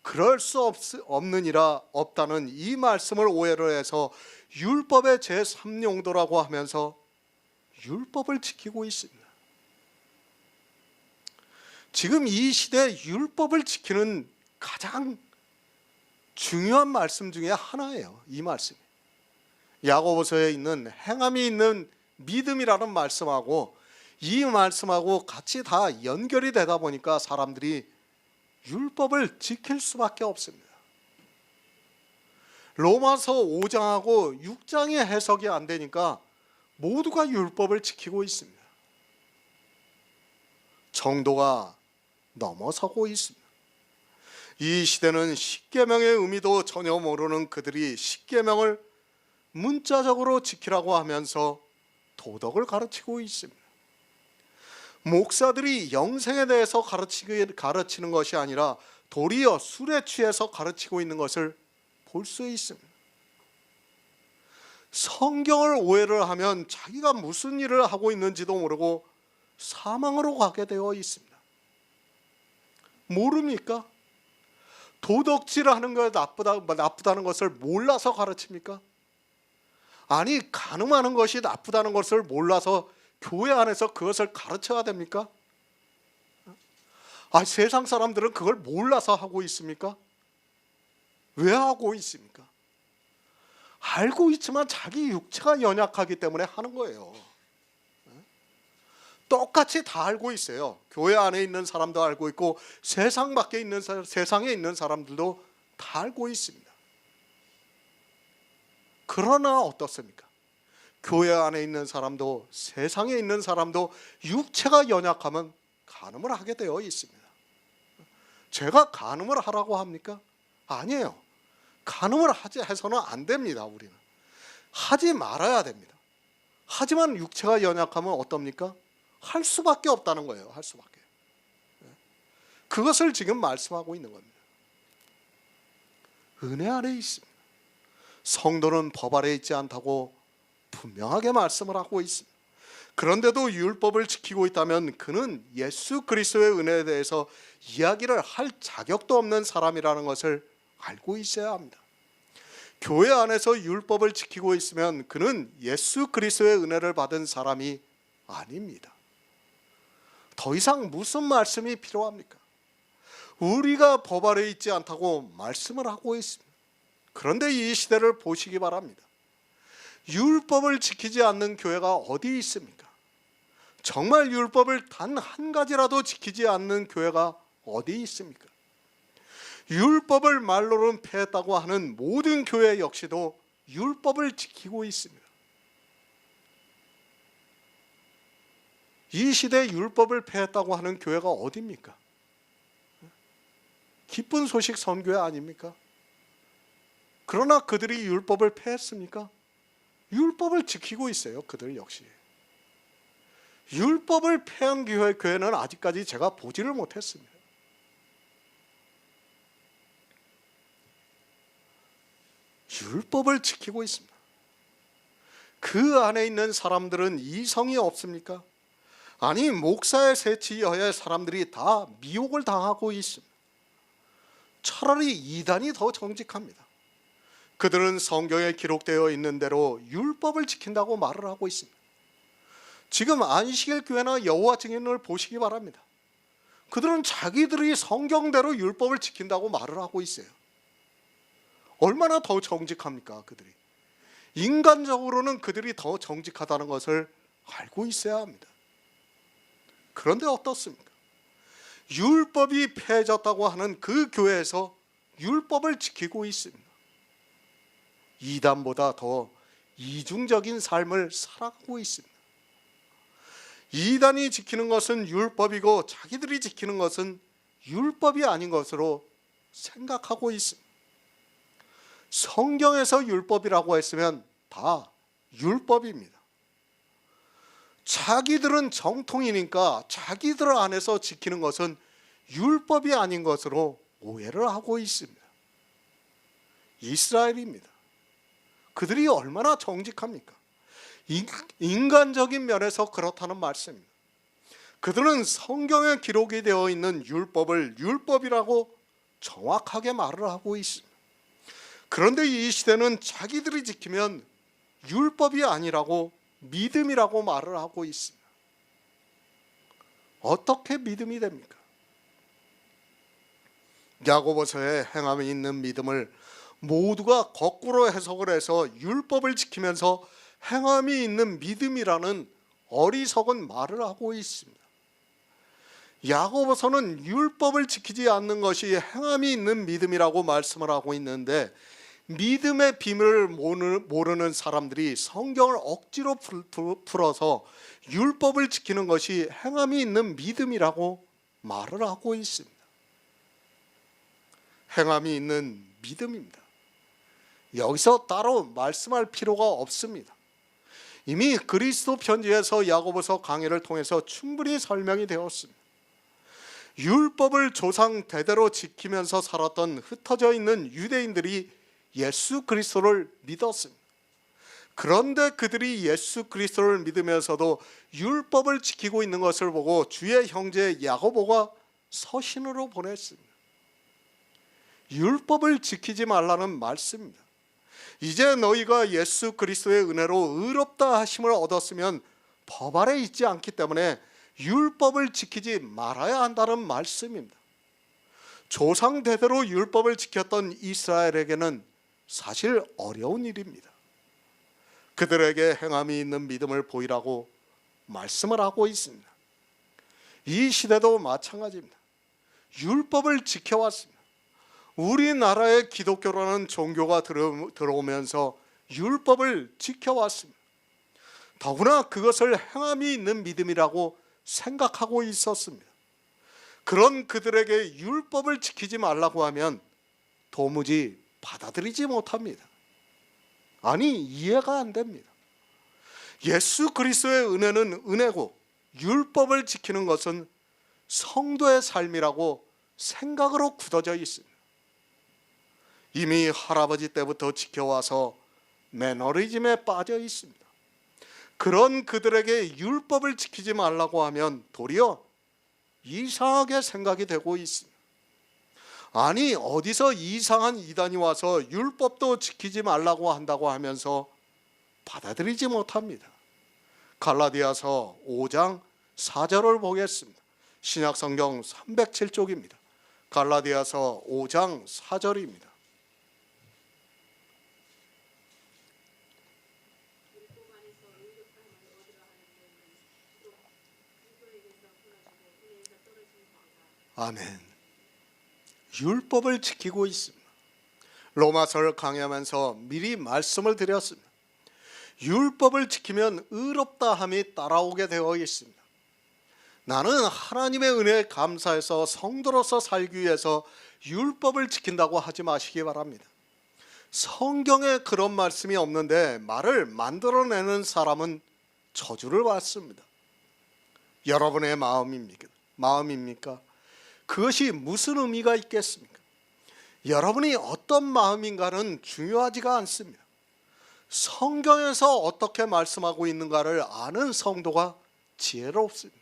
그럴 수 없느니라 없다는 이 말씀을 오해를 해서 율법의 제3용도라고 하면서 율법을 지키고 있습니다. 지금 이 시대 율법을 지키는 가장 중요한 말씀 중에 하나예요. 이 말씀이 야고보서에 있는 행함이 있는 믿음이라는 말씀하고 이 말씀하고 같이 다 연결이 되다 보니까 사람들이 율법을 지킬 수밖에 없습니다. 로마서 5장하고 6장의 해석이 안 되니까 모두가 율법을 지키고 있습니다. 정도가 넘어서고 있습니다. 이 시대는 십계명의 의미도 전혀 모르는 그들이 십계명을 문자적으로 지키라고 하면서 도덕을 가르치고 있습니다. 목사들이 영생에 대해서 가르치는 것이 아니라 도리어 술에 취해서 가르치고 있는 것을 볼 수 있습니다. 성경을 오해를 하면 자기가 무슨 일을 하고 있는지도 모르고 사망으로 가게 되어 있습니다. 모릅니까? 도덕질하는 게 나쁘다는 것을 몰라서 가르칩니까? 아니 간음하는 것이 나쁘다는 것을 몰라서 교회 안에서 그것을 가르쳐야 됩니까? 세상 사람들은 그걸 몰라서 하고 있습니까? 왜 하고 있습니까? 알고 있지만 자기 육체가 연약하기 때문에 하는 거예요. 똑같이 다 알고 있어요. 교회 안에 있는 사람도 알고 있고 세상에 있는 사람들도 다 알고 있습니다. 그러나 어떻습니까? 교회 안에 있는 사람도 세상에 있는 사람도 육체가 연약하면 간음을 하게 되어 있습니다. 제가 간음을 하라고 합니까? 아니에요. 간음을 해서는 안 됩니다. 우리는 하지 말아야 됩니다. 하지만 육체가 연약하면 어떻습니까? 할 수밖에 없다는 거예요. 할 수밖에. 그것을 지금 말씀하고 있는 겁니다. 은혜 아래에 있습니다. 성도는 법 아래에 있지 않다고 분명하게 말씀을 하고 있습니다. 그런데도 율법을 지키고 있다면 그는 예수 그리스도의 은혜에 대해서 이야기를 할 자격도 없는 사람이라는 것을 알고 있어야 합니다. 교회 안에서 율법을 지키고 있으면 그는 예수 그리스도의 은혜를 받은 사람이 아닙니다. 더 이상 무슨 말씀이 필요합니까? 우리가 법 아래에 있지 않다고 말씀을 하고 있습니다. 그런데 이 시대를 보시기 바랍니다. 율법을 지키지 않는 교회가 어디 있습니까? 정말 율법을 단 한 가지라도 지키지 않는 교회가 어디 있습니까? 율법을 말로는 폐했다고 하는 모든 교회 역시도 율법을 지키고 있습니다. 이 시대에 율법을 폐했다고 하는 교회가 어디입니까? 기쁜 소식 선교회 아닙니까? 그러나 그들이 율법을 폐했습니까? 율법을 지키고 있어요. 그들 역시. 율법을 폐한 교회는 아직까지 제가 보지를 못했습니다. 율법을 지키고 있습니다. 그 안에 있는 사람들은 이성이 없습니까? 아니 목사의 세치하에 사람들이 다 미혹을 당하고 있습니다. 차라리 이단이 더 정직합니다. 그들은 성경에 기록되어 있는 대로 율법을 지킨다고 말을 하고 있습니다. 지금 안식일 교회나 여호와 증인을 보시기 바랍니다. 그들은 자기들이 성경대로 율법을 지킨다고 말을 하고 있어요. 얼마나 더 정직합니까? 그들이. 인간적으로는 그들이 더 정직하다는 것을 알고 있어야 합니다. 그런데 어떻습니까? 율법이 폐해졌다고 하는 그 교회에서 율법을 지키고 있습니다. 이단보다 더 이중적인 삶을 살아가고 있습니다. 이단이 지키는 것은 율법이고 자기들이 지키는 것은 율법이 아닌 것으로 생각하고 있습니다. 성경에서 율법이라고 했으면 다 율법입니다. 자기들은 정통이니까 자기들 안에서 지키는 것은 율법이 아닌 것으로 오해를 하고 있습니다. 이스라엘입니다. 그들이 얼마나 정직합니까? 인간적인 면에서 그렇다는 말씀입니다. 그들은 성경에 기록이 되어 있는 율법을 율법이라고 정확하게 말을 하고 있습니다. 그런데 이 시대는 자기들이 지키면 율법이 아니라고 믿음이라고 말을 하고 있습니다. 어떻게 믿음이 됩니까? 야고보서에 행함이 있는 믿음을 모두가 거꾸로 해석을 해서 율법을 지키면서 행함이 있는 믿음이라는 어리석은 말을 하고 있습니다. 야고보서는 율법을 지키지 않는 것이 행함이 있는 믿음이라고 말씀을 하고 있는데, 믿음의 비밀을 모르는 사람들이 성경을 억지로 풀어서 율법을 지키는 것이 행함이 있는 믿음이라고 말을 하고 있습니다. 행함이 있는 믿음입니다. 여기서 따로 말씀할 필요가 없습니다. 이미 그리스도 편지에서 야고보서 강해를 통해서 충분히 설명이 되었습니다. 율법을 조상 대대로 지키면서 살았던 흩어져 있는 유대인들이 예수 그리스도를 믿었습니다. 그런데 그들이 예수 그리스도를 믿으면서도 율법을 지키고 있는 것을 보고 주의 형제 야고보가 서신으로 보냈습니다. 율법을 지키지 말라는 말씀입니다. 이제 너희가 예수 그리스도의 은혜로 의롭다 하심을 얻었으면 법 아래 있지 않기 때문에 율법을 지키지 말아야 한다는 말씀입니다. 조상 대대로 율법을 지켰던 이스라엘에게는 사실 어려운 일입니다. 그들에게 행함이 있는 믿음을 보이라고 말씀을 하고 있습니다. 이 시대도 마찬가지입니다. 율법을 지켜왔습니다. 우리나라에 기독교라는 종교가 들어오면서 율법을 지켜왔습니다. 더구나 그것을 행함이 있는 믿음이라고 생각하고 있었습니다. 그런 그들에게 율법을 지키지 말라고 하면 도무지 받아들이지 못합니다. 아니, 이해가 안 됩니다. 예수 그리스도의 은혜는 은혜고 율법을 지키는 것은 성도의 삶이라고 생각으로 굳어져 있습니다. 이미 할아버지 때부터 지켜와서 매너리즘에 빠져 있습니다. 그런 그들에게 율법을 지키지 말라고 하면 도리어 이상하게 생각이 되고 있습니다. 아니, 어디서 이상한 이단이 와서 율법도 지키지 말라고 한다고 하면서 받아들이지 못합니다. 갈라디아서 5장 4절을 보겠습니다. 신약성경 307쪽입니다. 갈라디아서 5장 4절입니다. 아멘. 율법을 지키고 있습니다. 로마서를 강의하면서 미리 말씀을 드렸습니다. 율법을 지키면 의롭다 함이 따라오게 되어 있습니다. 나는 하나님의 은혜에 감사해서 성도로서 살기 위해서 율법을 지킨다고 하지 마시기 바랍니다. 성경에 그런 말씀이 없는데 말을 만들어내는 사람은 저주를 받습니다. 여러분의 마음입니까? 그것이 무슨 의미가 있겠습니까? 여러분이 어떤 마음인가는 중요하지가 않습니다. 성경에서 어떻게 말씀하고 있는가를 아는 성도가 지혜롭습니다.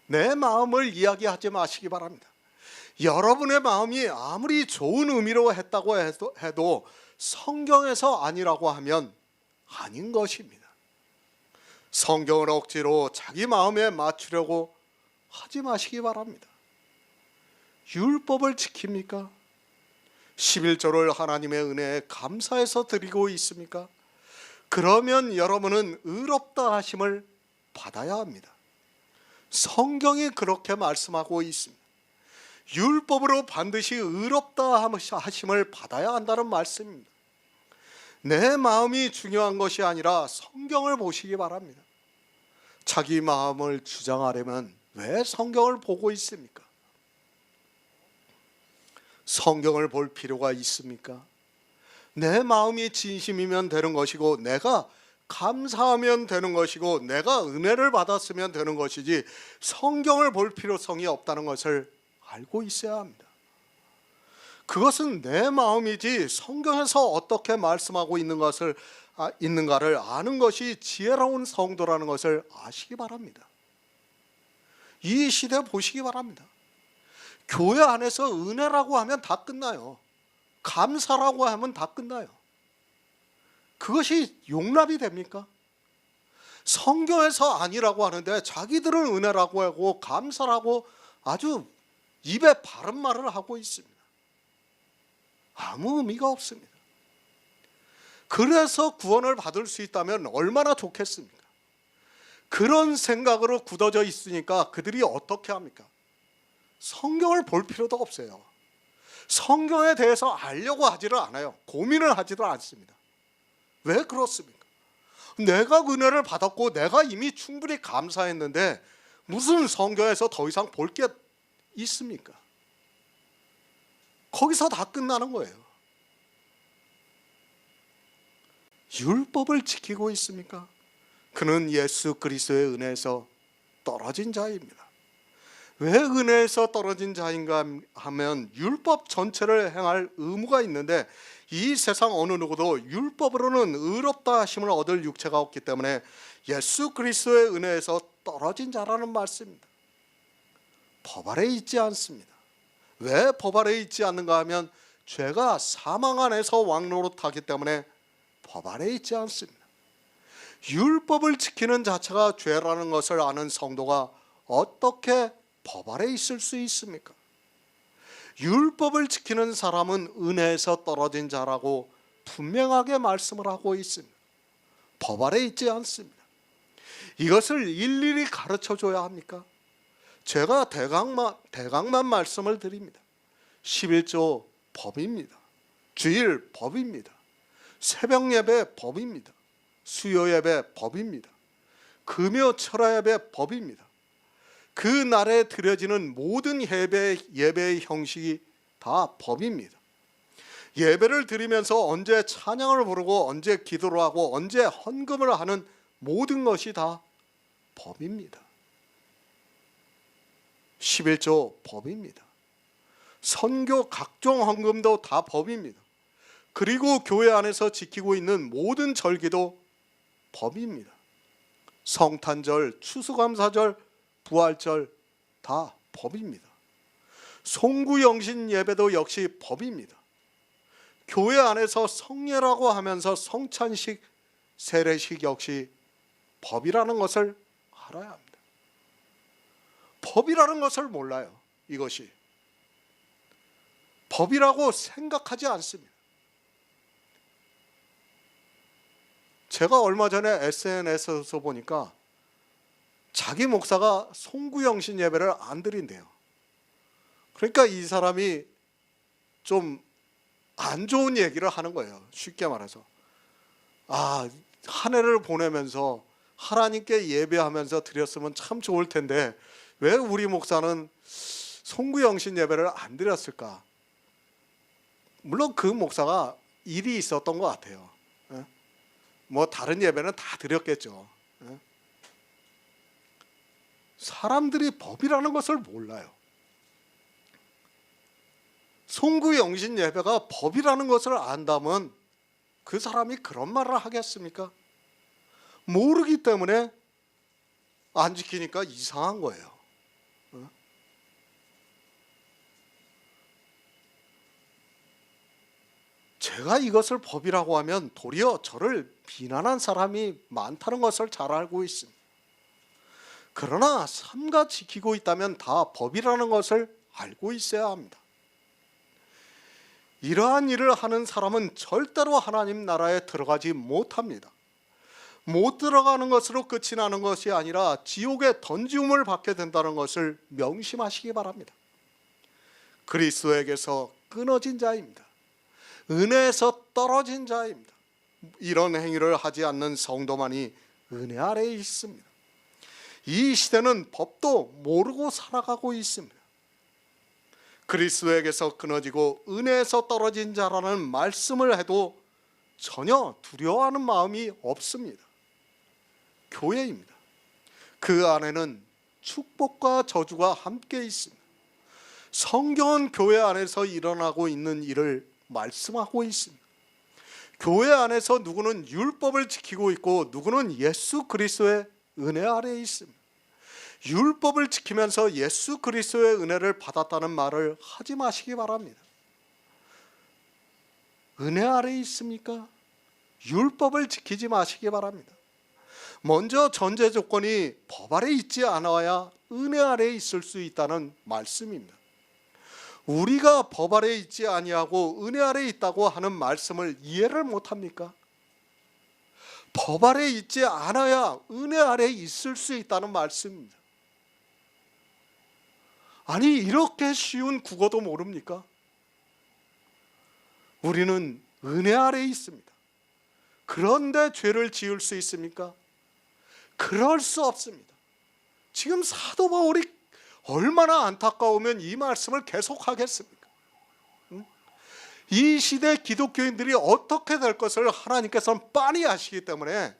내 마음을 이야기하지 마시기 바랍니다. 여러분의 마음이 아무리 좋은 의미로 했다고 해도 성경에서 아니라고 하면 아닌 것입니다. 성경을 억지로 자기 마음에 맞추려고 하지 마시기 바랍니다. 율법을 지킵니까? 11조를 하나님의 은혜에 감사해서 드리고 있습니까? 그러면 여러분은 의롭다 하심을 받아야 합니다. 성경이 그렇게 말씀하고 있습니다. 율법으로 반드시 의롭다 하심을 받아야 한다는 말씀입니다. 내 마음이 중요한 것이 아니라 성경을 보시기 바랍니다. 자기 마음을 주장하려면 왜 성경을 보고 있습니까? 성경을 볼 필요가 있습니까? 내 마음이 진심이면 되는 것이고 내가 감사하면 되는 것이고 내가 은혜를 받았으면 되는 것이지 성경을 볼 필요성이 없다는 것을 알고 있어야 합니다. 그것은 내 마음이지 성경에서 어떻게 말씀하고 있는가를 아는 것이 지혜로운 성도라는 것을 아시기 바랍니다. 이 시대 보시기 바랍니다. 교회 안에서 은혜라고 하면 다 끝나요. 감사라고 하면 다 끝나요. 그것이 용납이 됩니까? 성경에서 아니라고 하는데 자기들은 은혜라고 하고 감사라고 아주 입에 바른 말을 하고 있습니다. 아무 의미가 없습니다. 그래서 구원을 받을 수 있다면 얼마나 좋겠습니까? 그런 생각으로 굳어져 있으니까 그들이 어떻게 합니까? 성경을 볼 필요도 없어요. 성경에 대해서 알려고 하지를 않아요. 고민을 하지도 않습니다. 왜 그렇습니까? 내가 은혜를 받았고 내가 이미 충분히 감사했는데 무슨 성경에서 더 이상 볼 게 있습니까? 거기서 다 끝나는 거예요. 율법을 지키고 있습니까? 그는 예수 그리스도의 은혜에서 떨어진 자입니다. 왜 은혜에서 떨어진 자인가 하면 율법 전체를 행할 의무가 있는데 이 세상 어느 누구도 율법으로는 의롭다 하심을 얻을 육체가 없기 때문에 예수 그리스도의 은혜에서 떨어진 자라는 말씀입니다. 법 아래 있지 않습니다. 왜 법 아래 있지 않는가 하면 죄가 사망 안에서 왕노릇하기 때문에 법 아래 있지 않습니다. 율법을 지키는 자체가 죄라는 것을 아는 성도가 어떻게 법 아래 있을 수 있습니까? 율법을 지키는 사람은 은혜에서 떨어진 자라고 분명하게 말씀을 하고 있습니다. 법 아래 있지 않습니다. 이것을 일일이 가르쳐 줘야 합니까? 제가 대강만 말씀을 드립니다. 11조 법입니다. 주일 법입니다. 새벽 예배 법입니다. 수요 예배 법입니다. 금요 철야 예배 법입니다. 그 날에 드려지는 모든 예배의 형식이 다 법입니다. 예배를 드리면서 언제 찬양을 부르고 언제 기도를 하고 언제 헌금을 하는 모든 것이 다 법입니다. 11조 법입니다. 선교 각종 헌금도 다 법입니다. 그리고 교회 안에서 지키고 있는 모든 절기도 법입니다. 성탄절, 추수감사절, 부활절 다 법입니다. 송구영신 예배도 역시 법입니다. 교회 안에서 성례라고 하면서 성찬식, 세례식 역시 법이라는 것을 알아야 합니다. 법이라는 것을 몰라요. 이것이 법이라고 생각하지 않습니다. 제가 얼마 전에 SNS에서 보니까 자기 목사가 송구영신 예배를 안 드린대요. 그러니까 이 사람이 좀 안 좋은 얘기를 하는 거예요. 쉽게 말해서 한 해를 보내면서 하나님께 예배하면서 드렸으면 참 좋을 텐데 왜 우리 목사는 송구영신 예배를 안 드렸을까? 물론 그 목사가 일이 있었던 것 같아요. 뭐 다른 예배는 다 드렸겠죠. 사람들이 법이라는 것을 몰라요. 송구영신 예배가 법이라는 것을 안다면 그 사람이 그런 말을 하겠습니까? 모르기 때문에 안 지키니까 이상한 거예요. 제가 이것을 법이라고 하면 도리어 저를 비난한 사람이 많다는 것을 잘 알고 있습니다. 그러나 삼가 지키고 있다면 다 법이라는 것을 알고 있어야 합니다. 이러한 일을 하는 사람은 절대로 하나님 나라에 들어가지 못합니다. 못 들어가는 것으로 끝이 나는 것이 아니라 지옥에 던지움을 받게 된다는 것을 명심하시기 바랍니다. 그리스도에게서 끊어진 자입니다. 은혜에서 떨어진 자입니다. 이런 행위를 하지 않는 성도만이 은혜 아래에 있습니다. 이 시대는 법도 모르고 살아가고 있습니다. 그리스도에게서 끊어지고 은혜에서 떨어진 자라는 말씀을 해도 전혀 두려워하는 마음이 없습니다. 교회입니다. 그 안에는 축복과 저주가 함께 있습니다. 성경은 교회 안에서 일어나고 있는 일을 말씀하고 있습니다. 교회 안에서 누구는 율법을 지키고 있고 누구는 예수 그리스도의 은혜 아래에 있습니다. 율법을 지키면서 예수 그리스도의 은혜를 받았다는 말을 하지 마시기 바랍니다. 은혜 아래에 있습니까? 율법을 지키지 마시기 바랍니다. 먼저 전제 조건이 법 아래에 있지 않아야 은혜 아래에 있을 수 있다는 말씀입니다. 우리가 법 아래에 있지 아니하고 은혜 아래에 있다고 하는 말씀을 이해를 못합니까? 법 아래에 있지 않아야 은혜 아래에 있을 수 있다는 말씀입니다. 아니, 이렇게 쉬운 국어도 모릅니까? 우리는 은혜 아래에 있습니다. 그런데 죄를 지을 수 있습니까? 그럴 수 없습니다. 지금 사도 바울이 얼마나 안타까우면 이 말씀을 계속하겠습니까? 이 시대 기독교인들이 어떻게 될 것을 하나님께서는 빤히 아시기 때문에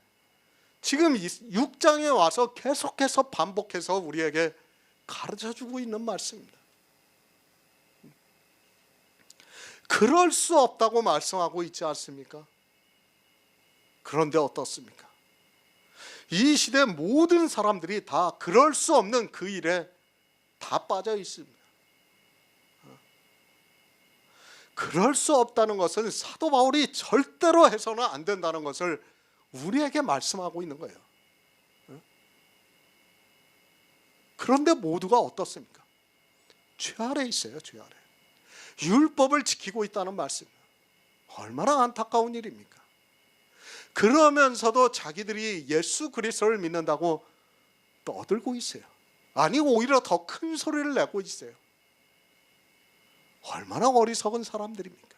지금 6장에 와서 계속해서 반복해서 우리에게 가르쳐주고 있는 말씀입니다. 그럴 수 없다고 말씀하고 있지 않습니까? 그런데 어떻습니까? 이 시대 모든 사람들이 다 그럴 수 없는 그 일에 다 빠져 있습니다. 그럴 수 없다는 것은 사도 바울이 절대로 해서는 안 된다는 것을 우리에게 말씀하고 있는 거예요. 그런데 모두가 어떻습니까? 죄 아래 있어요. 죄 아래. 율법을 지키고 있다는 말씀입니다. 얼마나 안타까운 일입니까? 그러면서도 자기들이 예수 그리스도를 믿는다고 떠들고 있어요. 아니, 오히려 더 큰 소리를 내고 있어요. 얼마나 어리석은 사람들입니까?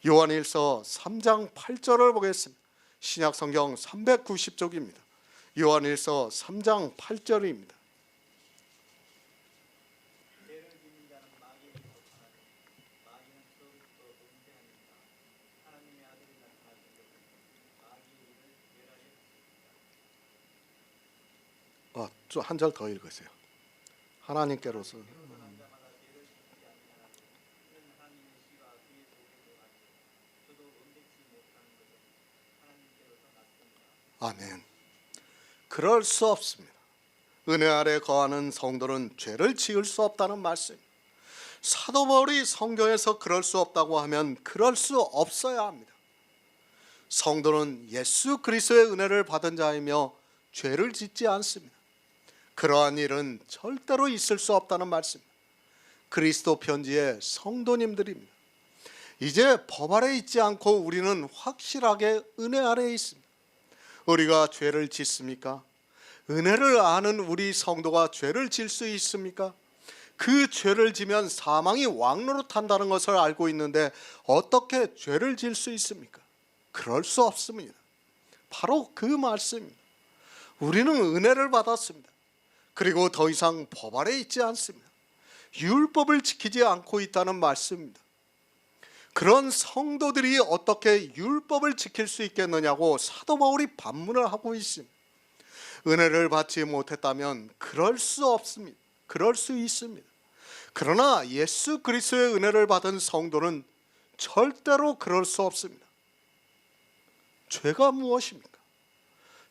요한일서 3장 8절을 보겠습니다. 신약성경 390쪽입니다. 요한일서 3장 8절입니다. 한 절 더 읽으세요. 하나님께로서 아멘. 그럴 수 없습니다. 은혜 아래 거하는 성도는 죄를 지을 수 없다는 말씀. 사도 바울이 성경에서 그럴 수 없다고 하면 그럴 수 없어야 합니다. 성도는 예수 그리스도의 은혜를 받은 자이며 죄를 짓지 않습니다. 그러한 일은 절대로 있을 수 없다는 말씀. 그리스도 편지의 성도님들입니다. 이제 법 아래 있지 않고 우리는 확실하게 은혜 아래에 있습니다. 우리가 죄를 짓습니까? 은혜를 아는 우리 성도가 죄를 질 수 있습니까? 그 죄를 지면 사망이 왕노릇한다는 것을 알고 있는데 어떻게 죄를 질 수 있습니까? 그럴 수 없습니다. 바로 그 말씀입니다. 우리는 은혜를 받았습니다. 그리고 더 이상 법 아래 있지 않습니다. 율법을 지키지 않고 있다는 말씀입니다. 그런 성도들이 어떻게 율법을 지킬 수 있겠느냐고 사도 바울이 반문을 하고 있습니다. 은혜를 받지 못했다면 그럴 수 없습니다. 그럴 수 있습니다. 그러나 예수 그리스도의 은혜를 받은 성도는 절대로 그럴 수 없습니다. 죄가 무엇입니까?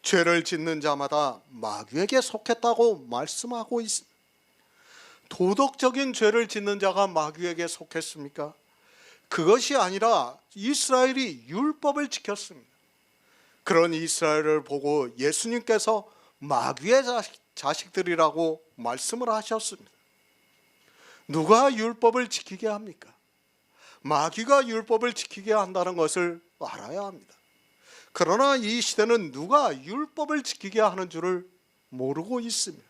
죄를 짓는 자마다 마귀에게 속했다고 말씀하고 있습니다. 도덕적인 죄를 짓는 자가 마귀에게 속했습니까? 그것이 아니라 이스라엘이 율법을 지켰습니다. 그런 이스라엘을 보고 예수님께서 마귀의 자식들이라고 말씀을 하셨습니다. 누가 율법을 지키게 합니까? 마귀가 율법을 지키게 한다는 것을 알아야 합니다. 그러나 이 시대는 누가 율법을 지키게 하는 줄을 모르고 있습니다.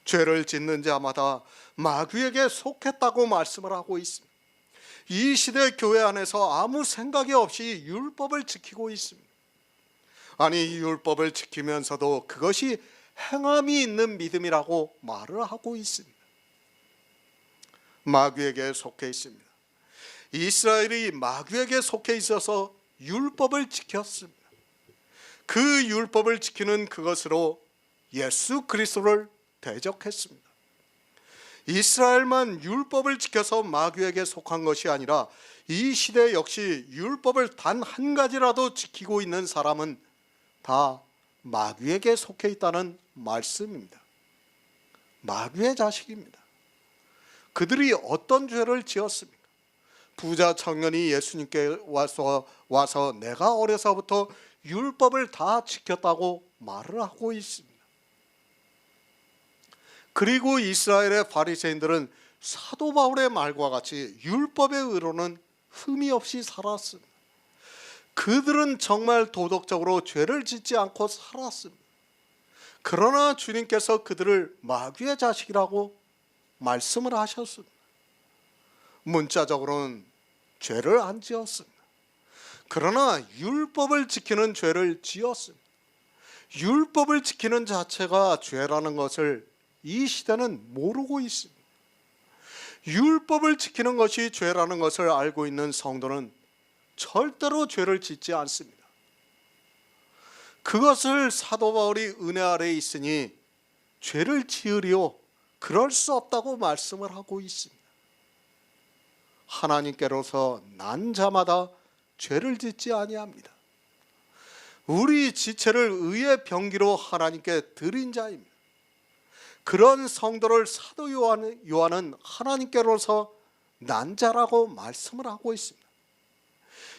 죄를 짓는 자마다 마귀에게 속했다고 말씀을 하고 있습니다. 이 시대 교회 안에서 아무 생각이 없이 율법을 지키고 있습니다. 아니, 율법을 지키면서도 그것이 행함이 있는 믿음이라고 말을 하고 있습니다. 마귀에게 속해 있습니다. 이스라엘이 마귀에게 속해 있어서 율법을 지켰습니다. 그 율법을 지키는 그것으로 예수 그리스도를 대적했습니다. 이스라엘만 율법을 지켜서 마귀에게 속한 것이 아니라 이 시대 역시 율법을 단 한 가지라도 지키고 있는 사람은 다 마귀에게 속해 있다는 말씀입니다. 마귀의 자식입니다. 그들이 어떤 죄를 지었습니까? 부자 청년이 예수님께 와서 내가 어려서부터 율법을 다 지켰다고 말을 하고 있습니다. 그리고 이스라엘의 바리새인들은 사도 바울의 말과 같이 율법의 의로는 흠이 없이 살았습니다. 그들은 정말 도덕적으로 죄를 짓지 않고 살았습니다. 그러나 주님께서 그들을 마귀의 자식이라고 말씀을 하셨습니다. 문자적으로는 죄를 안 지었습니다. 그러나 율법을 지키는 죄를 지었습니다. 율법을 지키는 자체가 죄라는 것을 이 시대는 모르고 있습니다. 율법을 지키는 것이 죄라는 것을 알고 있는 성도는 절대로 죄를 짓지 않습니다. 그것을 사도 바울이 은혜 아래에 있으니 죄를 지으리오 그럴 수 없다고 말씀을 하고 있습니다. 하나님께로서 난 자마다 죄를 짓지 아니합니다. 우리 지체를 의의 병기로 하나님께 드린 자입니다. 그런 성도를 사도 요한은 하나님께로서 난 자라고 말씀을 하고 있습니다.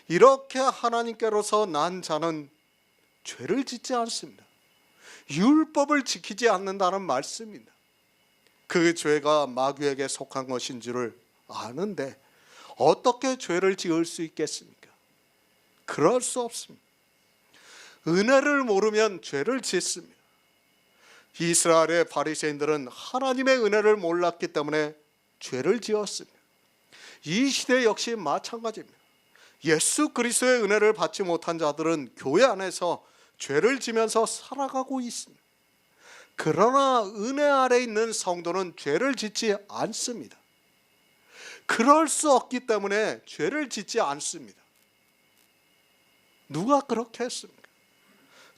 이렇게 하나님께로서 난 자는 죄를 짓지 않습니다. 율법을 지키지 않는다는 말씀입니다. 그 죄가 마귀에게 속한 것인 줄을 아는데 어떻게 죄를 지을 수 있겠습니까? 그럴 수 없습니다. 은혜를 모르면 죄를 짓습니다. 이스라엘의 바리새인들은 하나님의 은혜를 몰랐기 때문에 죄를 지었습니다. 이 시대 역시 마찬가지입니다. 예수 그리스도의 은혜를 받지 못한 자들은 교회 안에서 죄를 지면서 살아가고 있습니다. 그러나 은혜 아래 있는 성도는 죄를 짓지 않습니다. 그럴 수 없기 때문에 죄를 짓지 않습니다. 누가 그렇게 했습니까?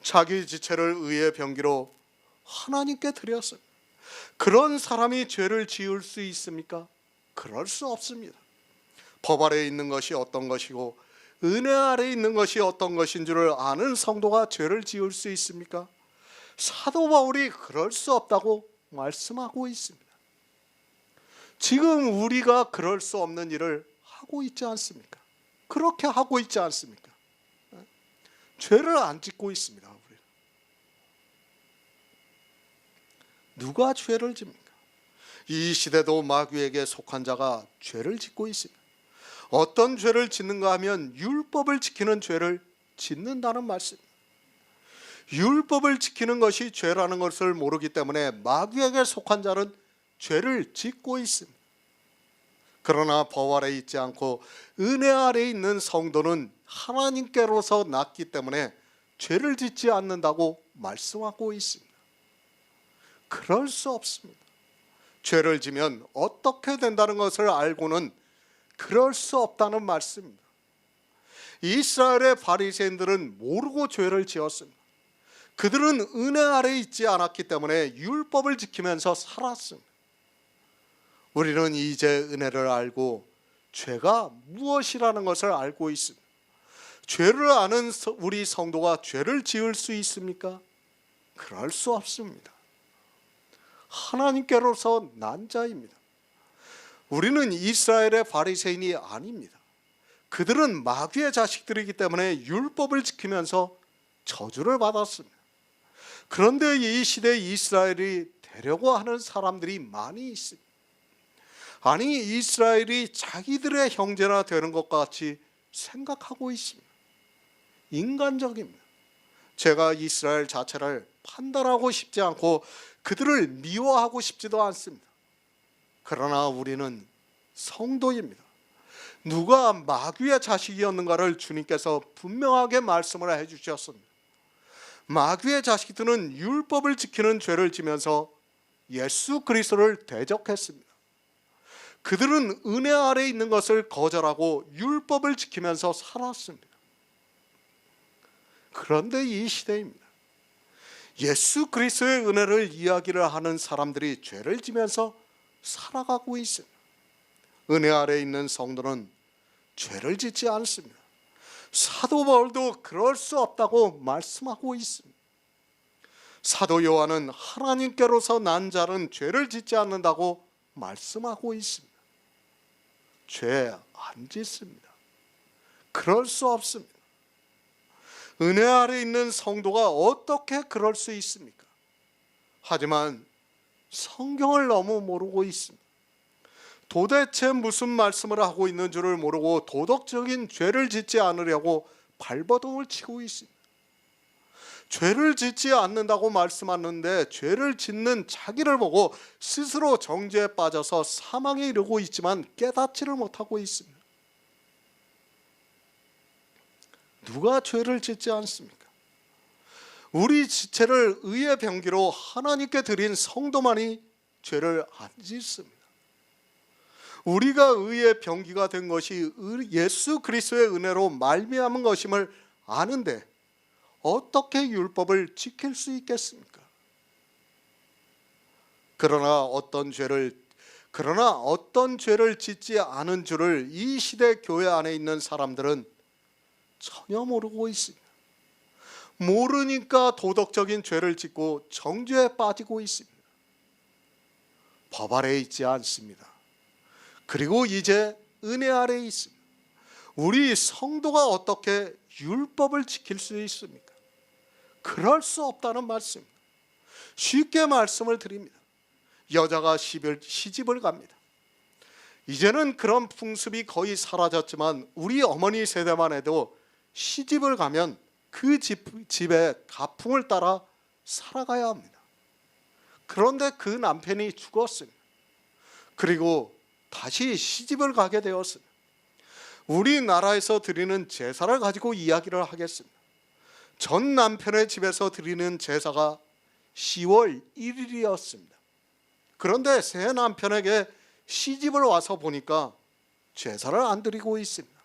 자기 지체를 의의 병기로 하나님께 드렸습니다. 그런 사람이 죄를 지을 수 있습니까? 그럴 수 없습니다. 법 아래에 있는 것이 어떤 것이고 은혜 아래에 있는 것이 어떤 것인 줄을 아는 성도가 죄를 지을 수 있습니까? 사도 바울이 그럴 수 없다고 말씀하고 있습니다. 지금 우리가 그럴 수 없는 일을 하고 있지 않습니까? 그렇게 하고 있지 않습니까? 죄를 안 짓고 있습니다. 우리는. 누가 죄를 집니까? 이 시대도 마귀에게 속한 자가 죄를 짓고 있습니다. 어떤 죄를 짓는가 하면 율법을 지키는 죄를 짓는다는 말씀입니다. 율법을 지키는 것이 죄라는 것을 모르기 때문에 마귀에게 속한 자는 죄를 짓고 있습니다. 그러나 법 아래에 있지 않고 은혜 아래에 있는 성도는 하나님께로서 났기 때문에 죄를 짓지 않는다고 말씀하고 있습니다. 그럴 수 없습니다. 죄를 지면 어떻게 된다는 것을 알고는 그럴 수 없다는 말씀입니다. 이스라엘의 바리새인들은 모르고 죄를 지었습니다. 그들은 은혜 아래에 있지 않았기 때문에 율법을 지키면서 살았습니다. 우리는 이제 은혜를 알고 죄가 무엇이라는 것을 알고 있습니다. 죄를 아는 우리 성도가 죄를 지을 수 있습니까? 그럴 수 없습니다. 하나님께로서 난 자입니다. 우리는 이스라엘의 바리새인이 아닙니다. 그들은 마귀의 자식들이기 때문에 율법을 지키면서 저주를 받았습니다. 그런데 이 시대 이스라엘이 되려고 하는 사람들이 많이 있습니다. 아니 이스라엘이 자기들의 형제나 되는 것 같이 생각하고 있습니다. 인간적입니다. 제가 이스라엘 자체를 판단하고 싶지 않고 그들을 미워하고 싶지도 않습니다. 그러나 우리는 성도입니다. 누가 마귀의 자식이었는가를 주님께서 분명하게 말씀을 해주셨습니다. 마귀의 자식들은 율법을 지키는 죄를 지면서 예수 그리스도를 대적했습니다. 그들은 은혜 아래 있는 것을 거절하고 율법을 지키면서 살았습니다. 그런데 이 시대입니다. 예수 그리스도의 은혜를 이야기를 하는 사람들이 죄를 지면서 살아가고 있습니다. 은혜 아래 있는 성도는 죄를 짓지 않습니다. 사도 바울도 그럴 수 없다고 말씀하고 있습니다. 사도 요한은 하나님께로서 난 자는 죄를 짓지 않는다고 말씀하고 있습니다. 죄 안 짓습니다. 그럴 수 없습니다. 은혜 아래 있는 성도가 어떻게 그럴 수 있습니까? 하지만 성경을 너무 모르고 있습니다. 도대체 무슨 말씀을 하고 있는 줄을 모르고 도덕적인 죄를 짓지 않으려고 발버둥을 치고 있습니다. 죄를 짓지 않는다고 말씀하는데 죄를 짓는 자기를 보고 스스로 정죄에 빠져서 사망에 이르고 있지만 깨닫지를 못하고 있습니다. 누가 죄를 짓지 않습니까? 우리 지체를 의의 병기로 하나님께 드린 성도만이 죄를 안 짓습니다. 우리가 의의 병기가 된 것이 예수 그리스도의 은혜로 말미암은 것임을 아는데 어떻게 율법을 지킬 수 있겠습니까? 그러나 어떤 죄를 짓지 않은 줄을 이 시대 교회 안에 있는 사람들은 전혀 모르고 있습니다. 모르니까 도덕적인 죄를 짓고 정죄에 빠지고 있습니다. 법 아래 있지 않습니다. 그리고 이제 은혜 아래 있습니다. 우리 성도가 어떻게 율법을 지킬 수 있습니까? 그럴 수 없다는 말씀입니다. 쉽게 말씀을 드립니다. 여자가 시집을 갑니다. 이제는 그런 풍습이 거의 사라졌지만 우리 어머니 세대만 해도 시집을 가면 그 집의 가풍을 따라 살아가야 합니다. 그런데 그 남편이 죽었습니다. 그리고 다시 시집을 가게 되었습니다. 우리나라에서 드리는 제사를 가지고 이야기를 하겠습니다. 전 남편의 집에서 드리는 제사가 10월 1일이었습니다. 그런데 새 남편에게 시집을 와서 보니까 제사를 안 드리고 있습니다.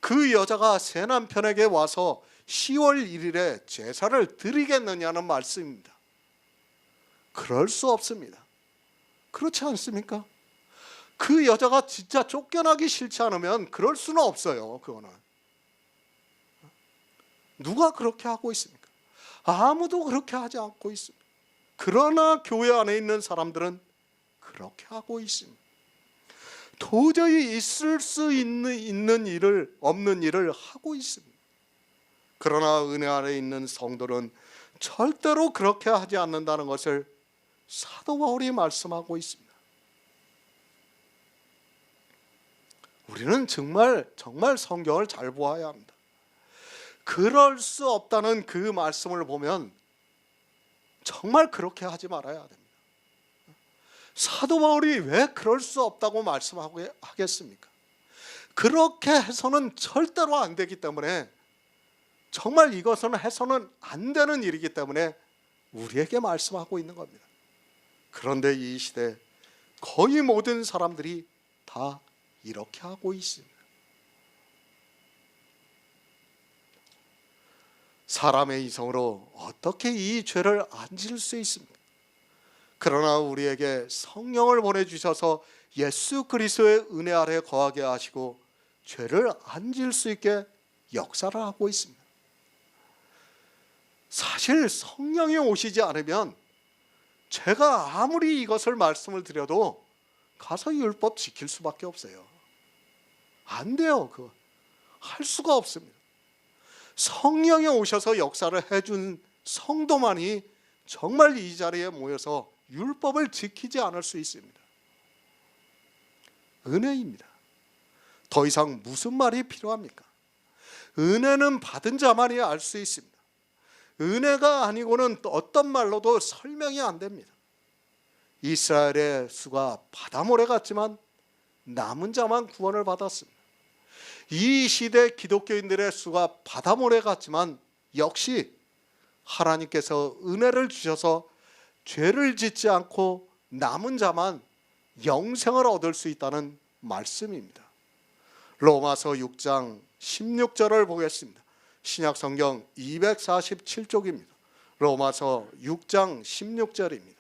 그 여자가 새 남편에게 와서 10월 1일에 제사를 드리겠느냐는 말씀입니다. 그럴 수 없습니다. 그렇지 않습니까? 그 여자가 진짜 쫓겨나기 싫지 않으면 그럴 수는 없어요. 그거는 누가 그렇게 하고 있습니까? 아무도 그렇게 하지 않고 있습니다. 그러나 교회 안에 있는 사람들은 그렇게 하고 있습니다. 도저히 있을 수 있는 일을 없는 일을 하고 있습니다. 그러나 은혜 아래 있는 성도는 절대로 그렇게 하지 않는다는 것을 사도 바울이 말씀하고 있습니다. 우리는 정말 성경을 잘 보아야 합니다. 그럴 수 없다는 그 말씀을 보면 정말 그렇게 하지 말아야 됩니다. 사도 바울이 왜 그럴 수 없다고 말씀하겠습니까? 그렇게 해서는 절대로 안 되기 때문에, 정말 이것은 해서는 안 되는 일이기 때문에 우리에게 말씀하고 있는 겁니다. 그런데 이 시대 거의 모든 사람들이 다 이렇게 하고 있습니다. 사람의 이성으로 어떻게 이 죄를 안 지을 수 있습니까? 그러나 우리에게 성령을 보내주셔서 예수 그리스도의 은혜 아래 거하게 하시고 죄를 안 지을 수 있게 역사를 하고 있습니다. 사실 성령이 오시지 않으면 제가 아무리 이것을 말씀을 드려도 가서 율법 지킬 수밖에 없어요. 안 돼요. 그거 할 수가 없습니다. 성령이 오셔서 역사를 해준 성도만이 정말 이 자리에 모여서 율법을 지키지 않을 수 있습니다. 은혜입니다. 더 이상 무슨 말이 필요합니까? 은혜는 받은 자만이 알 수 있습니다. 은혜가 아니고는 어떤 말로도 설명이 안 됩니다. 이스라엘의 수가 바다모래 같지만 남은 자만 구원을 받았습니다. 이 시대 기독교인들의 수가 바다모래 같지만 역시 하나님께서 은혜를 주셔서 죄를 짓지 않고 남은 자만 영생을 얻을 수 있다는 말씀입니다. 로마서 6장 16절을 보겠습니다. 신약성경 247쪽입니다. 로마서 6장 16절입니다.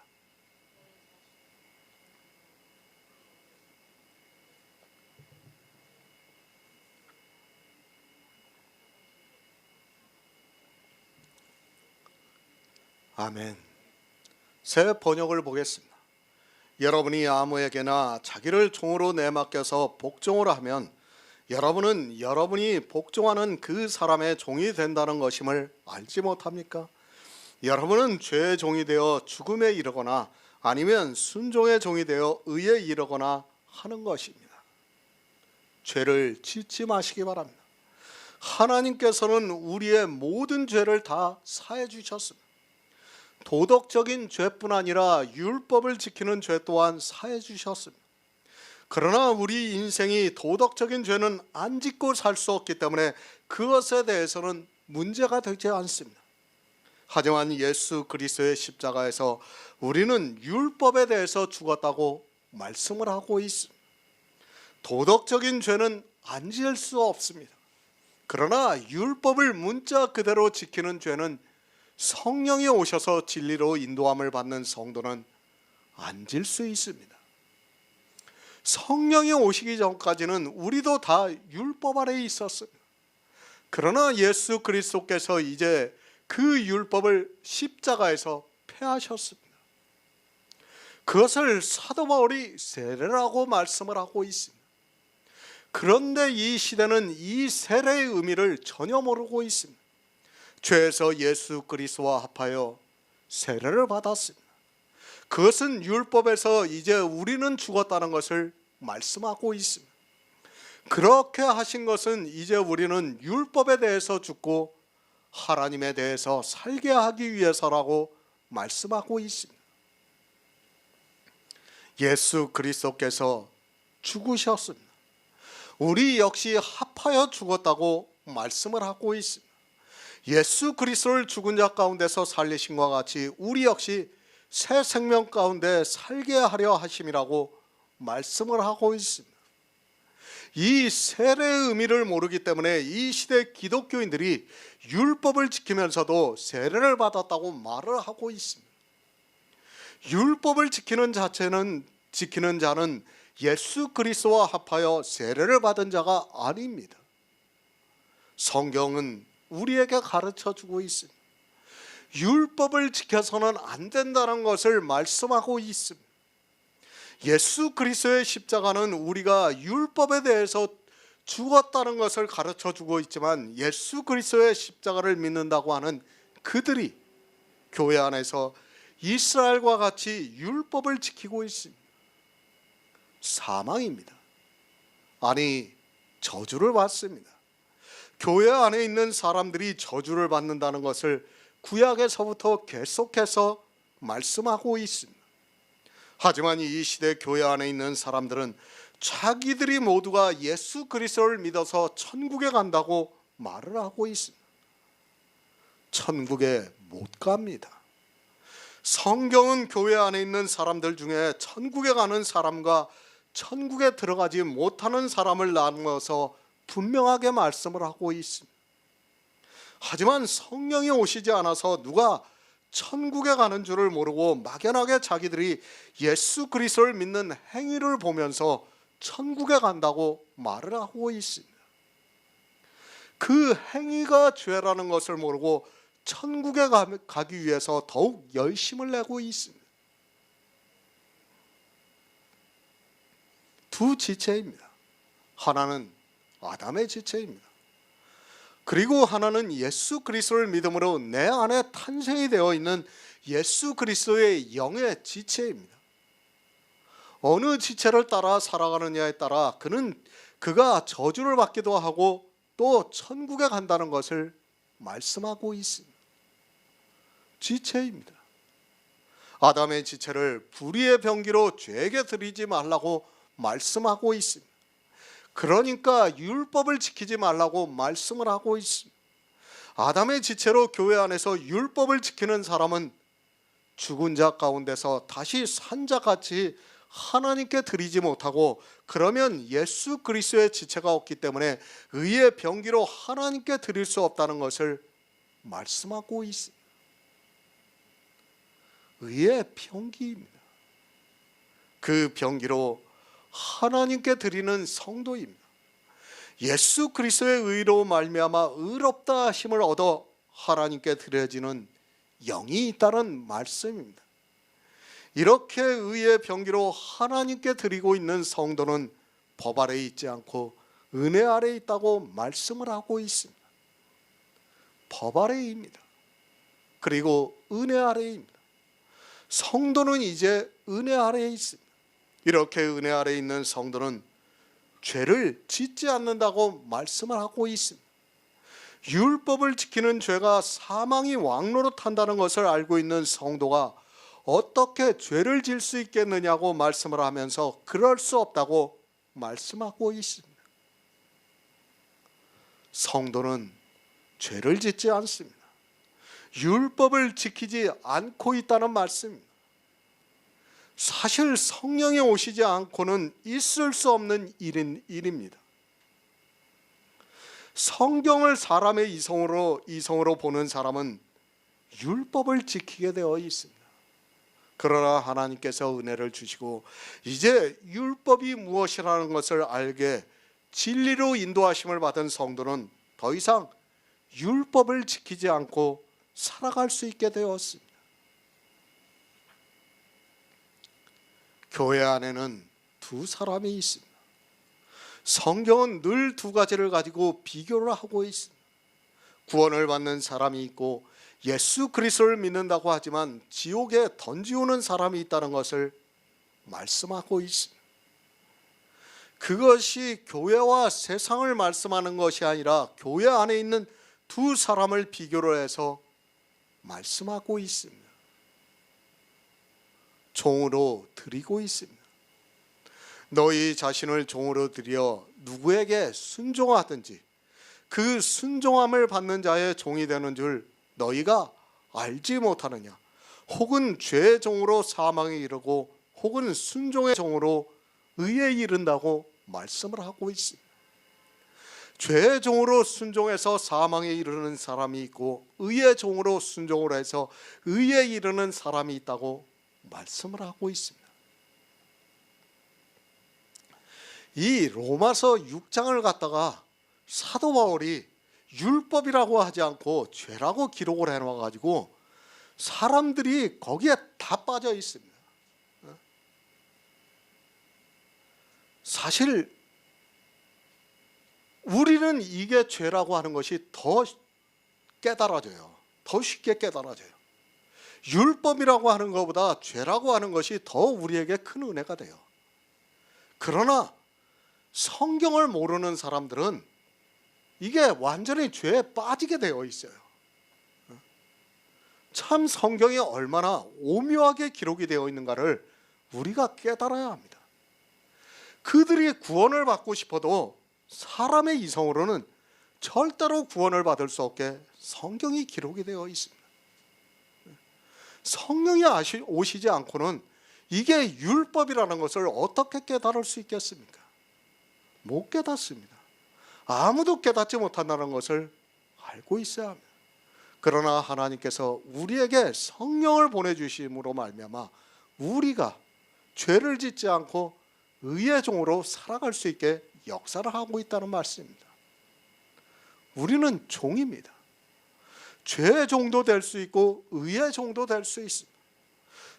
아멘. 새 번역을 보겠습니다. 여러분이 아무에게나 자기를 종으로 내맡겨서 복종을 하면 여러분은 여러분이 복종하는 그 사람의 종이 된다는 것임을 알지 못합니까? 여러분은 죄의 종이 되어 죽음에 이르거나 아니면 순종의 종이 되어 의에 이르거나 하는 것입니다. 죄를 짓지 마시기 바랍니다. 하나님께서는 우리의 모든 죄를 다 사해 주셨습니다. 도덕적인 죄뿐 아니라 율법을 지키는 죄 또한 사해 주셨습니다. 그러나 우리 인생이 도덕적인 죄는 안 짓고 살 수 없기 때문에 그것에 대해서는 문제가 되지 않습니다. 하지만 예수 그리스도의 십자가에서 우리는 율법에 대해서 죽었다고 말씀을 하고 있습니다. 도덕적인 죄는 안 지을 수 없습니다. 그러나 율법을 문자 그대로 지키는 죄는 성령이 오셔서 진리로 인도함을 받는 성도는 안 질 수 있습니다. 성령이 오시기 전까지는 우리도 다 율법 아래에 있었습니다. 그러나 예수 그리스도께서 이제 그 율법을 십자가에서 폐하셨습니다. 그것을 사도 바울이 세례라고 말씀을 하고 있습니다. 그런데 이 시대는 이 세례의 의미를 전혀 모르고 있습니다. 죄에서 예수 그리스도와 합하여 세례를 받았습니다. 그것은 율법에서 이제 우리는 죽었다는 것을 말씀하고 있습니다. 그렇게 하신 것은 이제 우리는 율법에 대해서 죽고 하나님에 대해서 살게 하기 위해서라고 말씀하고 있습니다. 예수 그리스도께서 죽으셨습니다. 우리 역시 합하여 죽었다고 말씀을 하고 있습니다. 예수 그리스도를 죽은 자 가운데서 살리심과 같이 우리 역시 새 생명 가운데 살게 하려 하심이라고 말씀을 하고 있습니다. 이 세례의 의미를 모르기 때문에 이 시대 기독교인들이 율법을 지키면서도 세례를 받았다고 말을 하고 있습니다. 율법을 지키는 자는 예수 그리스도와 합하여 세례를 받은 자가 아닙니다. 성경은 우리에게 가르쳐주고 있습니다. 율법을 지켜서는 안 된다는 것을 말씀하고 있습니다. 예수 그리스도의 십자가는 우리가 율법에 대해서 죽었다는 것을 가르쳐주고 있지만 예수 그리스도의 십자가를 믿는다고 하는 그들이 교회 안에서 이스라엘과 같이 율법을 지키고 있습니다. 사망입니다. 아니, 저주를 받습니다. 교회 안에 있는 사람들이 저주를 받는다는 것을 구약에서부터 계속해서 말씀하고 있습니다. 하지만 이 시대 교회 안에 있는 사람들은 자기들이 모두가 예수 그리스도를 믿어서 천국에 간다고 말을 하고 있습니다. 천국에 못 갑니다. 성경은 교회 안에 있는 사람들 중에 천국에 가는 사람과 천국에 들어가지 못하는 사람을 나누어서 분명하게 말씀을 하고 있습니다. 하지만 성령이 오시지 않아서 누가 천국에 가는 줄을 모르고 막연하게 자기들이 예수 그리스도를 믿는 행위를 보면서 천국에 간다고 말을 하고 있습니다. 그 행위가 죄라는 것을 모르고 천국에 가기 위해서 더욱 열심을 내고 있습니다. 두 지체입니다. 하나는 아담의 지체입니다. 그리고 하나는 예수 그리스도를 믿음으로 내 안에 탄생이 되어 있는 예수 그리스도의 영의 지체입니다. 어느 지체를 따라 살아가느냐에 따라 그가 저주를 받기도 하고 또 천국에 간다는 것을 말씀하고 있습니다. 지체입니다. 아담의 지체를 불의의 병기로 죄에게 드리지 말라고 말씀하고 있습니다. 그러니까 율법을 지키지 말라고 말씀을 하고 있습니다. 아담의 지체로 교회 안에서 율법을 지키는 사람은 죽은 자 가운데서 다시 산 자같이 하나님께 드리지 못하고, 그러면 예수 그리스도의 지체가 없기 때문에 의의 병기로 하나님께 드릴 수 없다는 것을 말씀하고 있습니다. 의의 병기입니다. 그 병기로 하나님께 드리는 성도입니다. 예수 그리스도의 의로 말미암아 의롭다 하심을 얻어 하나님께 드려지는 영이 있다는 말씀입니다. 이렇게 의의 병기로 하나님께 드리고 있는 성도는 법 아래에 있지 않고 은혜 아래에 있다고 말씀을 하고 있습니다. 법 아래입니다. 그리고 은혜 아래입니다. 성도는 이제 은혜 아래에 있습니다. 이렇게 은혜 아래에 있는 성도는 죄를 짓지 않는다고 말씀을 하고 있습니다. 율법을 지키는 죄가 사망이 왕노릇한다는 것을 알고 있는 성도가 어떻게 죄를 질 수 있겠느냐고 말씀을 하면서 그럴 수 없다고 말씀하고 있습니다. 성도는 죄를 짓지 않습니다. 율법을 지키지 않고 있다는 말씀입니다. 사실 성령이 오시지 않고는 있을 수 없는 일입니다. 성경을 사람의 이성으로 보는 사람은 율법을 지키게 되어 있습니다. 그러나 하나님께서 은혜를 주시고 이제 율법이 무엇이라는 것을 알게 진리로 인도하심을 받은 성도는 더 이상 율법을 지키지 않고 살아갈 수 있게 되었습니다. 교회 안에는 두 사람이 있습니다. 성경은 늘 두 가지를 가지고 비교를 하고 있습니다. 구원을 받는 사람이 있고 예수 그리스도를 믿는다고 하지만 지옥에 던지우는 사람이 있다는 것을 말씀하고 있습니다. 그것이 교회와 세상을 말씀하는 것이 아니라 교회 안에 있는 두 사람을 비교를 해서 말씀하고 있습니다. 종으로 드리고 있습니다. 너희 자신을 종으로 드려 누구에게 순종하든지 그 순종함을 받는 자의 종이 되는 줄 너희가 알지 못하느냐. 혹은 죄의 종으로 사망에 이르고 혹은 순종의 종으로 의에 이른다고 말씀을 하고 있습니다. 죄의 종으로 순종해서 사망에 이르는 사람이 있고 의의 종으로 순종을 해서 의에 이르는 사람이 있다고 말씀을 하고 있습니다. 이 로마서 6장을 갖다가 사도 바울이 율법이라고 하지 않고 죄라고 기록을 해놔가지고 사람들이 거기에 다 빠져 있습니다. 사실 우리는 이게 죄라고 하는 것이 더 깨달아져요. 더 쉽게 깨달아져요. 율법이라고 하는 것보다 죄라고 하는 것이 더 우리에게 큰 은혜가 돼요. 그러나 성경을 모르는 사람들은 이게 완전히 죄에 빠지게 되어 있어요. 참 성경이 얼마나 오묘하게 기록이 되어 있는가를 우리가 깨달아야 합니다. 그들이 구원을 받고 싶어도 사람의 이성으로는 절대로 구원을 받을 수 없게 성경이 기록이 되어 있습니다. 성령이 오시지 않고는 이게 율법이라는 것을 어떻게 깨달을 수 있겠습니까? 못 깨닫습니다. 아무도 깨닫지 못한다는 것을 알고 있어야 합니다. 그러나 하나님께서 우리에게 성령을 보내주심으로 말미암아 우리가 죄를 짓지 않고 의의 종으로 살아갈 수 있게 역사를 하고 있다는 말씀입니다. 우리는 종입니다. 죄의 종도 될 수 있고 의의 종도 될 수 있습니다.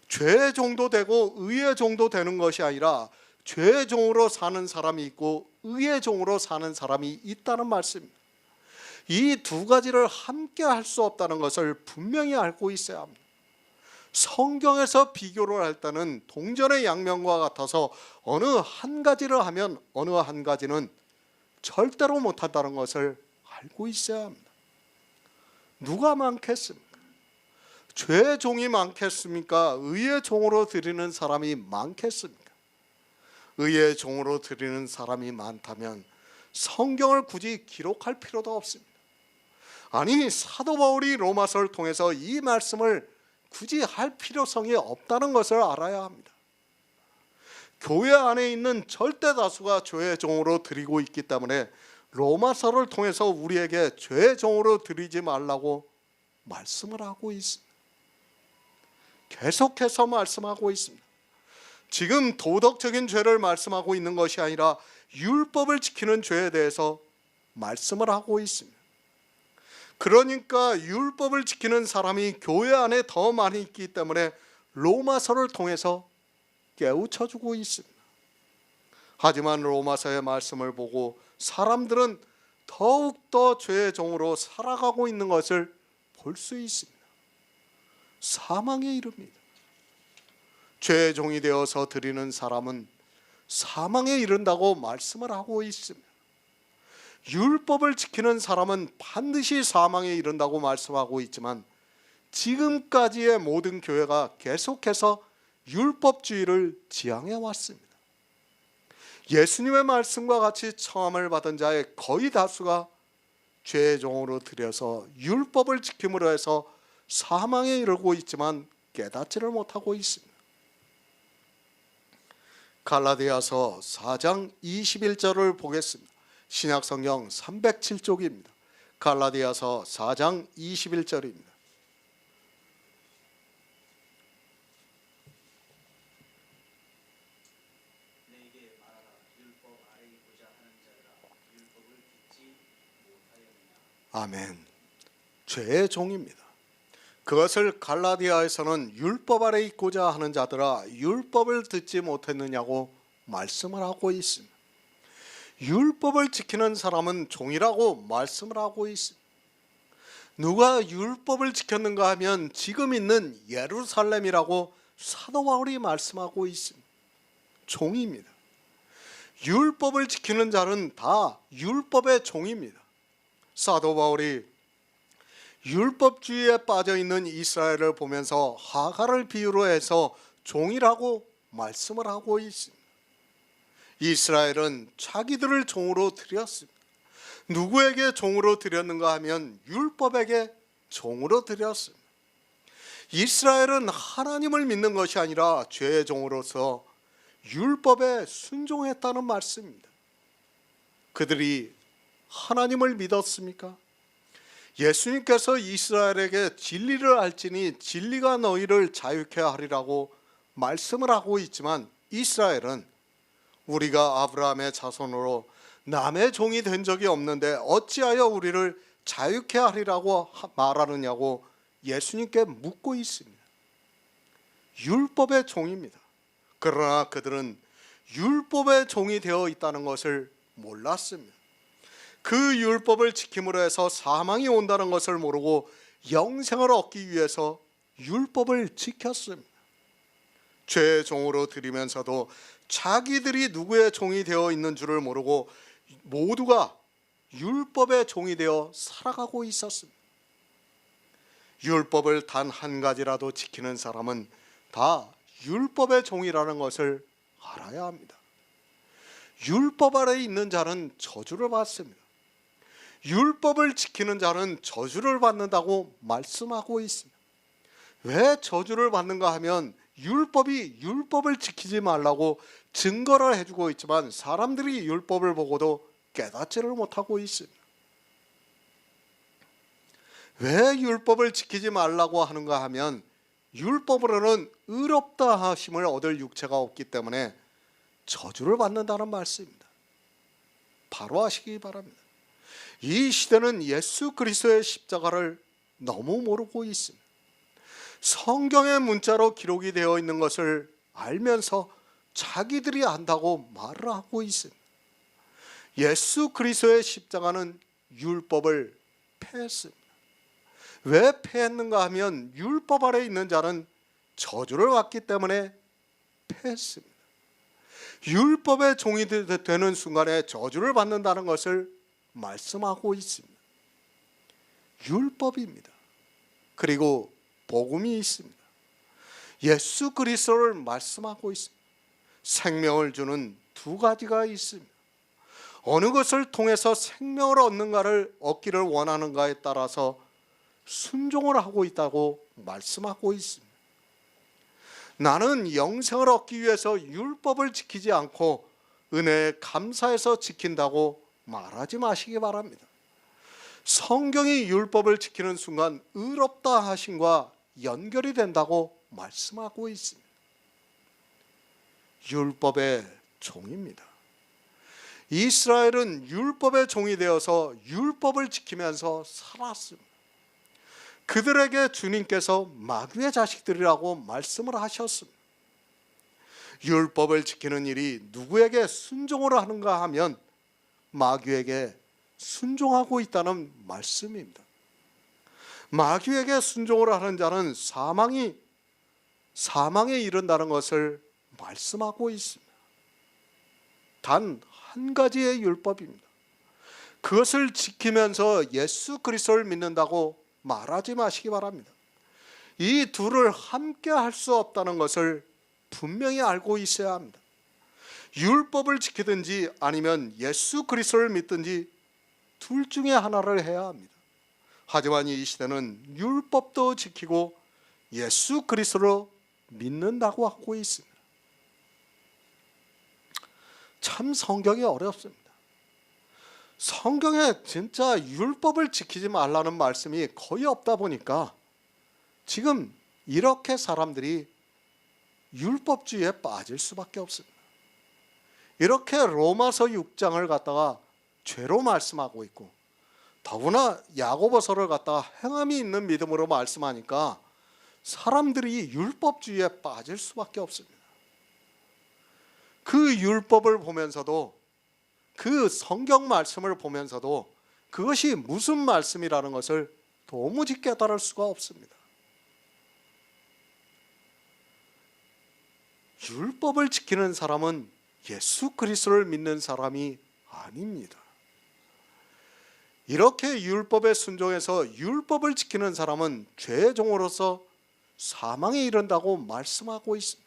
죄의 종도 되고 의의 종도 되는 것이 아니라 죄의 종으로 사는 사람이 있고 의의 종으로 사는 사람이 있다는 말씀입니다. 이 두 가지를 함께 할 수 없다는 것을 분명히 알고 있어야 합니다. 성경에서 비교를 할 때는 동전의 양면과 같아서 어느 한 가지를 하면 어느 한 가지는 절대로 못한다는 것을 알고 있어야 합니다. 누가 많겠습니까? 죄의 종이 많겠습니까? 의의 종으로 드리는 사람이 많겠습니까? 의의 종으로 드리는 사람이 많다면 성경을 굳이 기록할 필요도 없습니다. 아니, 사도 바울이 로마서를 통해서 이 말씀을 굳이 할 필요성이 없다는 것을 알아야 합니다. 교회 안에 있는 절대 다수가 죄의 종으로 드리고 있기 때문에 로마서를 통해서 우리에게 죄의 종으로 드리지 말라고 말씀을 하고 있습니다. 계속해서 말씀하고 있습니다. 지금 도덕적인 죄를 말씀하고 있는 것이 아니라 율법을 지키는 죄에 대해서 말씀을 하고 있습니다. 그러니까 율법을 지키는 사람이 교회 안에 더 많이 있기 때문에 로마서를 통해서 깨우쳐주고 있습니다. 하지만 로마서의 말씀을 보고 사람들은 더욱더 죄의 종으로 살아가고 있는 것을 볼 수 있습니다. 사망에 이릅니다. 죄의 종이 되어서 드리는 사람은 사망에 이른다고 말씀을 하고 있습니다. 율법을 지키는 사람은 반드시 사망에 이른다고 말씀하고 있지만 지금까지의 모든 교회가 계속해서 율법주의를 지향해 왔습니다. 예수님의 말씀과 같이 청함을 받은 자의 거의 다수가 죄의 종으로 들여서 율법을 지킴으로 해서 사망에 이르고 있지만 깨닫지를 못하고 있습니다. 갈라디아서 4장 21절을 보겠습니다. 신약성경 307쪽입니다. 갈라디아서 4장 21절입니다. 아멘. 죄의 종입니다. 그것을 갈라디아에서는 율법 아래 있고자 하는 자들아 율법을 듣지 못했느냐고 말씀을 하고 있습니다. 율법을 지키는 사람은 종이라고 말씀을 하고 있습니다. 누가 율법을 지켰는가 하면 지금 있는 예루살렘이라고 사도 바울이 말씀하고 있습니다. 종입니다. 율법을 지키는 자는 다 율법의 종입니다. 사도 바울이 율법주의에 빠져있는 이스라엘을 보면서 하갈을 비유로 해서 종이라고 말씀을 하고 있습니다. 이스라엘은 자기들을 종으로 드렸습니다. 누구에게 종으로 드렸는가 하면 율법에게 종으로 드렸습니다. 이스라엘은 하나님을 믿는 것이 아니라 죄의 종으로서 율법에 순종했다는 말씀입니다. 그들이 하나님을 믿었습니까? 예수님께서 이스라엘에게 진리를 알지니 진리가 너희를 자유케 하리라고 말씀을 하고 있지만 이스라엘은 우리가 아브라함의 자손으로 남의 종이 된 적이 없는데 어찌하여 우리를 자유케 하리라고 말하느냐고 예수님께 묻고 있습니다. 율법의 종입니다. 그러나 그들은 율법의 종이 되어 있다는 것을 몰랐습니다. 그 율법을 지킴으로 해서 사망이 온다는 것을 모르고 영생을 얻기 위해서 율법을 지켰습니다. 죄의 종으로 드리면서도 자기들이 누구의 종이 되어 있는 줄을 모르고 모두가 율법의 종이 되어 살아가고 있었습니다. 율법을 단 한 가지라도 지키는 사람은 다 율법의 종이라는 것을 알아야 합니다. 율법 아래에 있는 자는 저주를 받습니다. 율법을 지키는 자는 저주를 받는다고 말씀하고 있습니다. 왜 저주를 받는가 하면 율법이 율법을 지키지 말라고 증거를 해주고 있지만 사람들이 율법을 보고도 깨닫지를 못하고 있습니다. 왜 율법을 지키지 말라고 하는가 하면 율법으로는 의롭다 하심을 얻을 육체가 없기 때문에 저주를 받는다는 말씀입니다. 바로 아시기 바랍니다. 이 시대는 예수 그리스도의 십자가를 너무 모르고 있습니다. 성경의 문자로 기록이 되어 있는 것을 알면서 자기들이 안다고 말을 하고 있습니다. 예수 그리스도의 십자가는 율법을 폐했습니다. 왜 폐했는가 하면 율법 아래 있는 자는 저주를 받기 때문에 패했습니다. 율법의 종이 되는 순간에 저주를 받는다는 것을 말씀하고 있습니다. 율법입니다. 그리고 복음이 있습니다. 예수 그리스도를 말씀하고 있습니다. 생명을 주는 두 가지가 있습니다. 어느 것을 통해서 생명을 얻기를 원하는가에 따라서 순종을 하고 있다고 말씀하고 있습니다. 나는 영생을 얻기 위해서 율법을 지키지 않고 은혜에 감사해서 지킨다고 말하지 마시기 바랍니다. 성경이 율법을 지키는 순간 의롭다 하심과 연결이 된다고 말씀하고 있습니다. 율법의 종입니다. 이스라엘은 율법의 종이 되어서 율법을 지키면서 살았습니다. 그들에게 주님께서 마귀의 자식들이라고 말씀을 하셨습니다. 율법을 지키는 일이 누구에게 순종을 하는가 하면 마귀에게 순종하고 있다는 말씀입니다. 마귀에게 순종을 하는 자는 사망에 이른다는 것을 말씀하고 있습니다. 단 한 가지의 율법입니다. 그것을 지키면서 예수 그리스도를 믿는다고 말하지 마시기 바랍니다. 이 둘을 함께 할 수 없다는 것을 분명히 알고 있어야 합니다. 율법을 지키든지 아니면 예수 그리스도를 믿든지 둘 중에 하나를 해야 합니다. 하지만 이 시대는 율법도 지키고 예수 그리스도로 믿는다고 하고 있습니다. 참 성경이 어렵습니다. 성경에 진짜 율법을 지키지 말라는 말씀이 거의 없다 보니까 지금 이렇게 사람들이 율법주의에 빠질 수밖에 없습니다. 이렇게 로마서 6장을 갖다가 죄로 말씀하고 있고 더구나 야고보서를 갖다가 행함이 있는 믿음으로 말씀하니까 사람들이 율법주의에 빠질 수밖에 없습니다. 그 율법을 보면서도 그 성경 말씀을 보면서도 그것이 무슨 말씀이라는 것을 도무지 깨달을 수가 없습니다. 율법을 지키는 사람은 예수 그리스도를 믿는 사람이 아닙니다. 이렇게 율법에 순종해서 율법을 지키는 사람은 죄의 종으로서 사망에 이른다고 말씀하고 있습니다.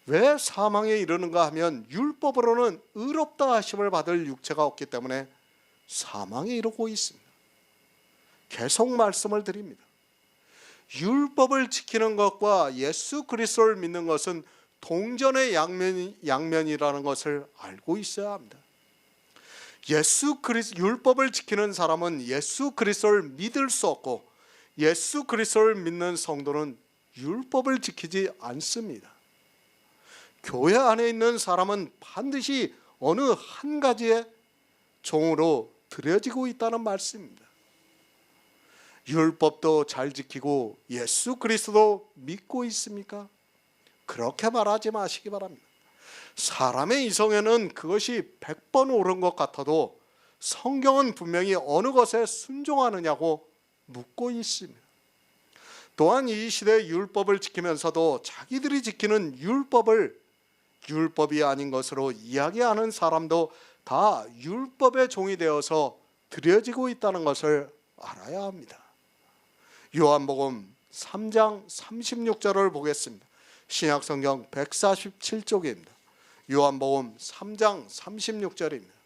왜 사망에 이르는가 하면 율법으로는 의롭다 하심을 받을 육체가 없기 때문에 사망에 이르고 있습니다. 계속 말씀을 드립니다. 율법을 지키는 것과 예수 그리스도를 믿는 것은 동전의 양면이라는 것을 알고 있어야 합니다. 율법을 지키는 사람은 예수 그리스도를 믿을 수 없고 예수 그리스도를 믿는 성도는 율법을 지키지 않습니다. 교회 안에 있는 사람은 반드시 어느 한 가지의 종으로 들여지고 있다는 말씀입니다. 율법도 잘 지키고 예수 그리스도도 믿고 있습니까? 그렇게 말하지 마시기 바랍니다. 사람의 이성에는 그것이 100번 옳은 것 같아도 성경은 분명히 어느 것에 순종하느냐고 묻고 있습니다. 또한 이 시대의 율법을 지키면서도 자기들이 지키는 율법이 아닌 것으로 이야기하는 사람도 다 율법의 종이 되어서 들여지고 있다는 것을 알아야 합니다. 요한복음 3장 36절을 보겠습니다. 신약성경 147쪽입니다. 요한복음 3장 36절입니다.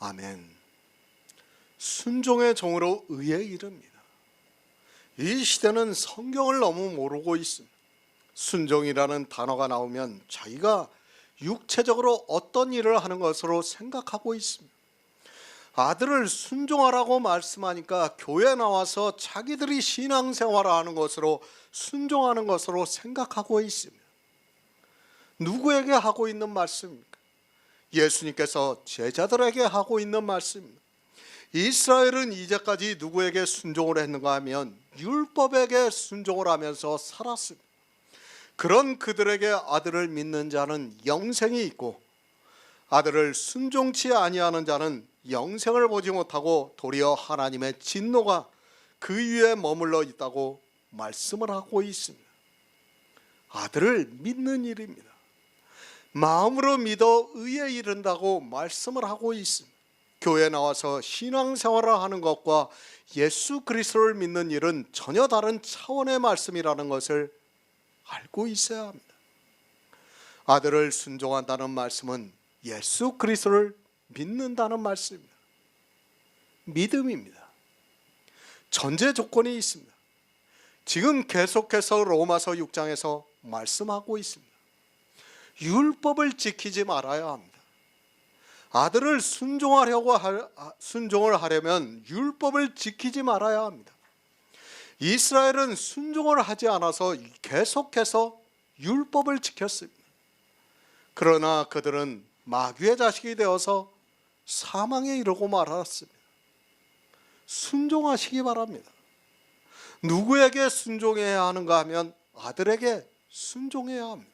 아멘. 순종의 종으로 의에 이릅니다. 이 시대는 성경을 너무 모르고 있습니다. 순종이라는 단어가 나오면 자기가 육체적으로 어떤 일을 하는 것으로 생각하고 있습니다. 아들을 순종하라고 말씀하니까 교회 나와서 자기들이 신앙생활을 하는 것으로 순종하는 것으로 생각하고 있습니다. 누구에게 하고 있는 말씀입니까? 예수님께서 제자들에게 하고 있는 말씀입니다. 이스라엘은 이제까지 누구에게 순종을 했는가 하면 율법에게 순종을 하면서 살았습니다. 그런 그들에게 아들을 믿는 자는 영생이 있고 아들을 순종치 아니하는 자는 영생을 보지 못하고 도리어 하나님의 진노가 그 위에 머물러 있다고 말씀을 하고 있습니다. 아들을 믿는 일입니다. 마음으로 믿어 의에 이른다고 말씀을 하고 있습니다. 교회에 나와서 신앙생활을 하는 것과 예수 그리스도를 믿는 일은 전혀 다른 차원의 말씀이라는 것을 알고 있어야 합니다. 아들을 순종한다는 말씀은 예수 그리스도를 믿는다는 말씀입니다. 믿음입니다. 전제 조건이 있습니다. 지금 계속해서 로마서 6장에서 말씀하고 있습니다. 율법을 지키지 말아야 합니다. 아들을 순종을 하려면 율법을 지키지 말아야 합니다. 이스라엘은 순종을 하지 않아서 계속해서 율법을 지켰습니다. 그러나 그들은 마귀의 자식이 되어서 사망에 이르고 말았습니다. 순종하시기 바랍니다. 누구에게 순종해야 하는가 하면 아들에게 순종해야 합니다.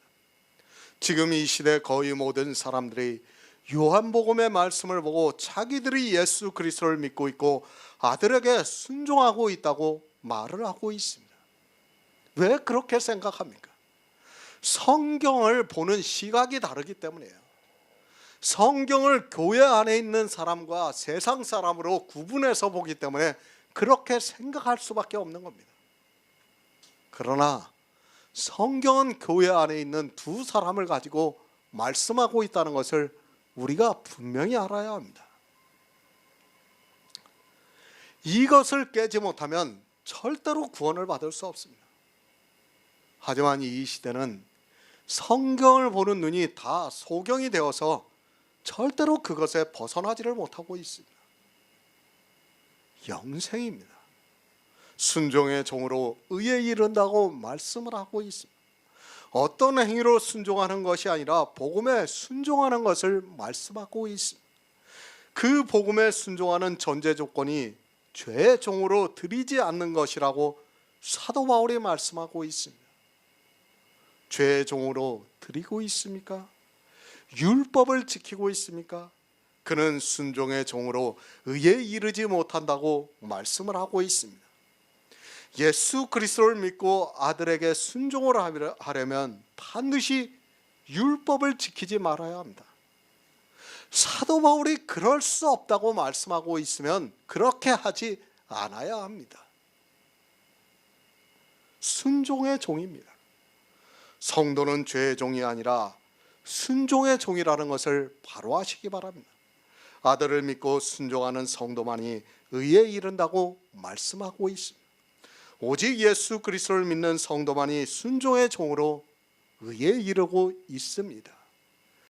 지금 이 시대 거의 모든 사람들이 요한복음의 말씀을 보고 자기들이 예수 그리스도를 믿고 있고 아들에게 순종하고 있다고 말을 하고 있습니다. 왜 그렇게 생각합니까? 성경을 보는 시각이 다르기 때문이에요. 성경을 교회 안에 있는 사람과 세상 사람으로 구분해서 보기 때문에 그렇게 생각할 수밖에 없는 겁니다. 그러나 성경은 교회 안에 있는 두 사람을 가지고 말씀하고 있다는 것을 우리가 분명히 알아야 합니다. 이것을 깨지 못하면 절대로 구원을 받을 수 없습니다. 하지만 이 시대는 성경을 보는 눈이 다 소경이 되어서 절대로 그것에 벗어나지를 못하고 있습니다. 영생입니다. 순종의 종으로 의에 이른다고 말씀을 하고 있습니다. 어떤 행위로 순종하는 것이 아니라 복음에 순종하는 것을 말씀하고 있습니다. 그 복음에 순종하는 전제 조건이 죄의 종으로 들이지 않는 것이라고 사도 바울이 말씀하고 있습니다. 죄의 종으로 들이고 있습니까? 율법을 지키고 있습니까? 그는 순종의 종으로 의에 이르지 못한다고 말씀을 하고 있습니다. 예수 그리스도를 믿고 아들에게 순종을 하려면 반드시 율법을 지키지 말아야 합니다. 사도 바울이 그럴 수 없다고 말씀하고 있으면 그렇게 하지 않아야 합니다. 순종의 종입니다. 성도는 죄의 종이 아니라 순종의 종이라는 것을 바로 아시기 바랍니다. 아들을 믿고 순종하는 성도만이 의에 이른다고 말씀하고 있습니다. 오직 예수 그리스도를 믿는 성도만이 순종의 종으로 의에 이르고 있습니다.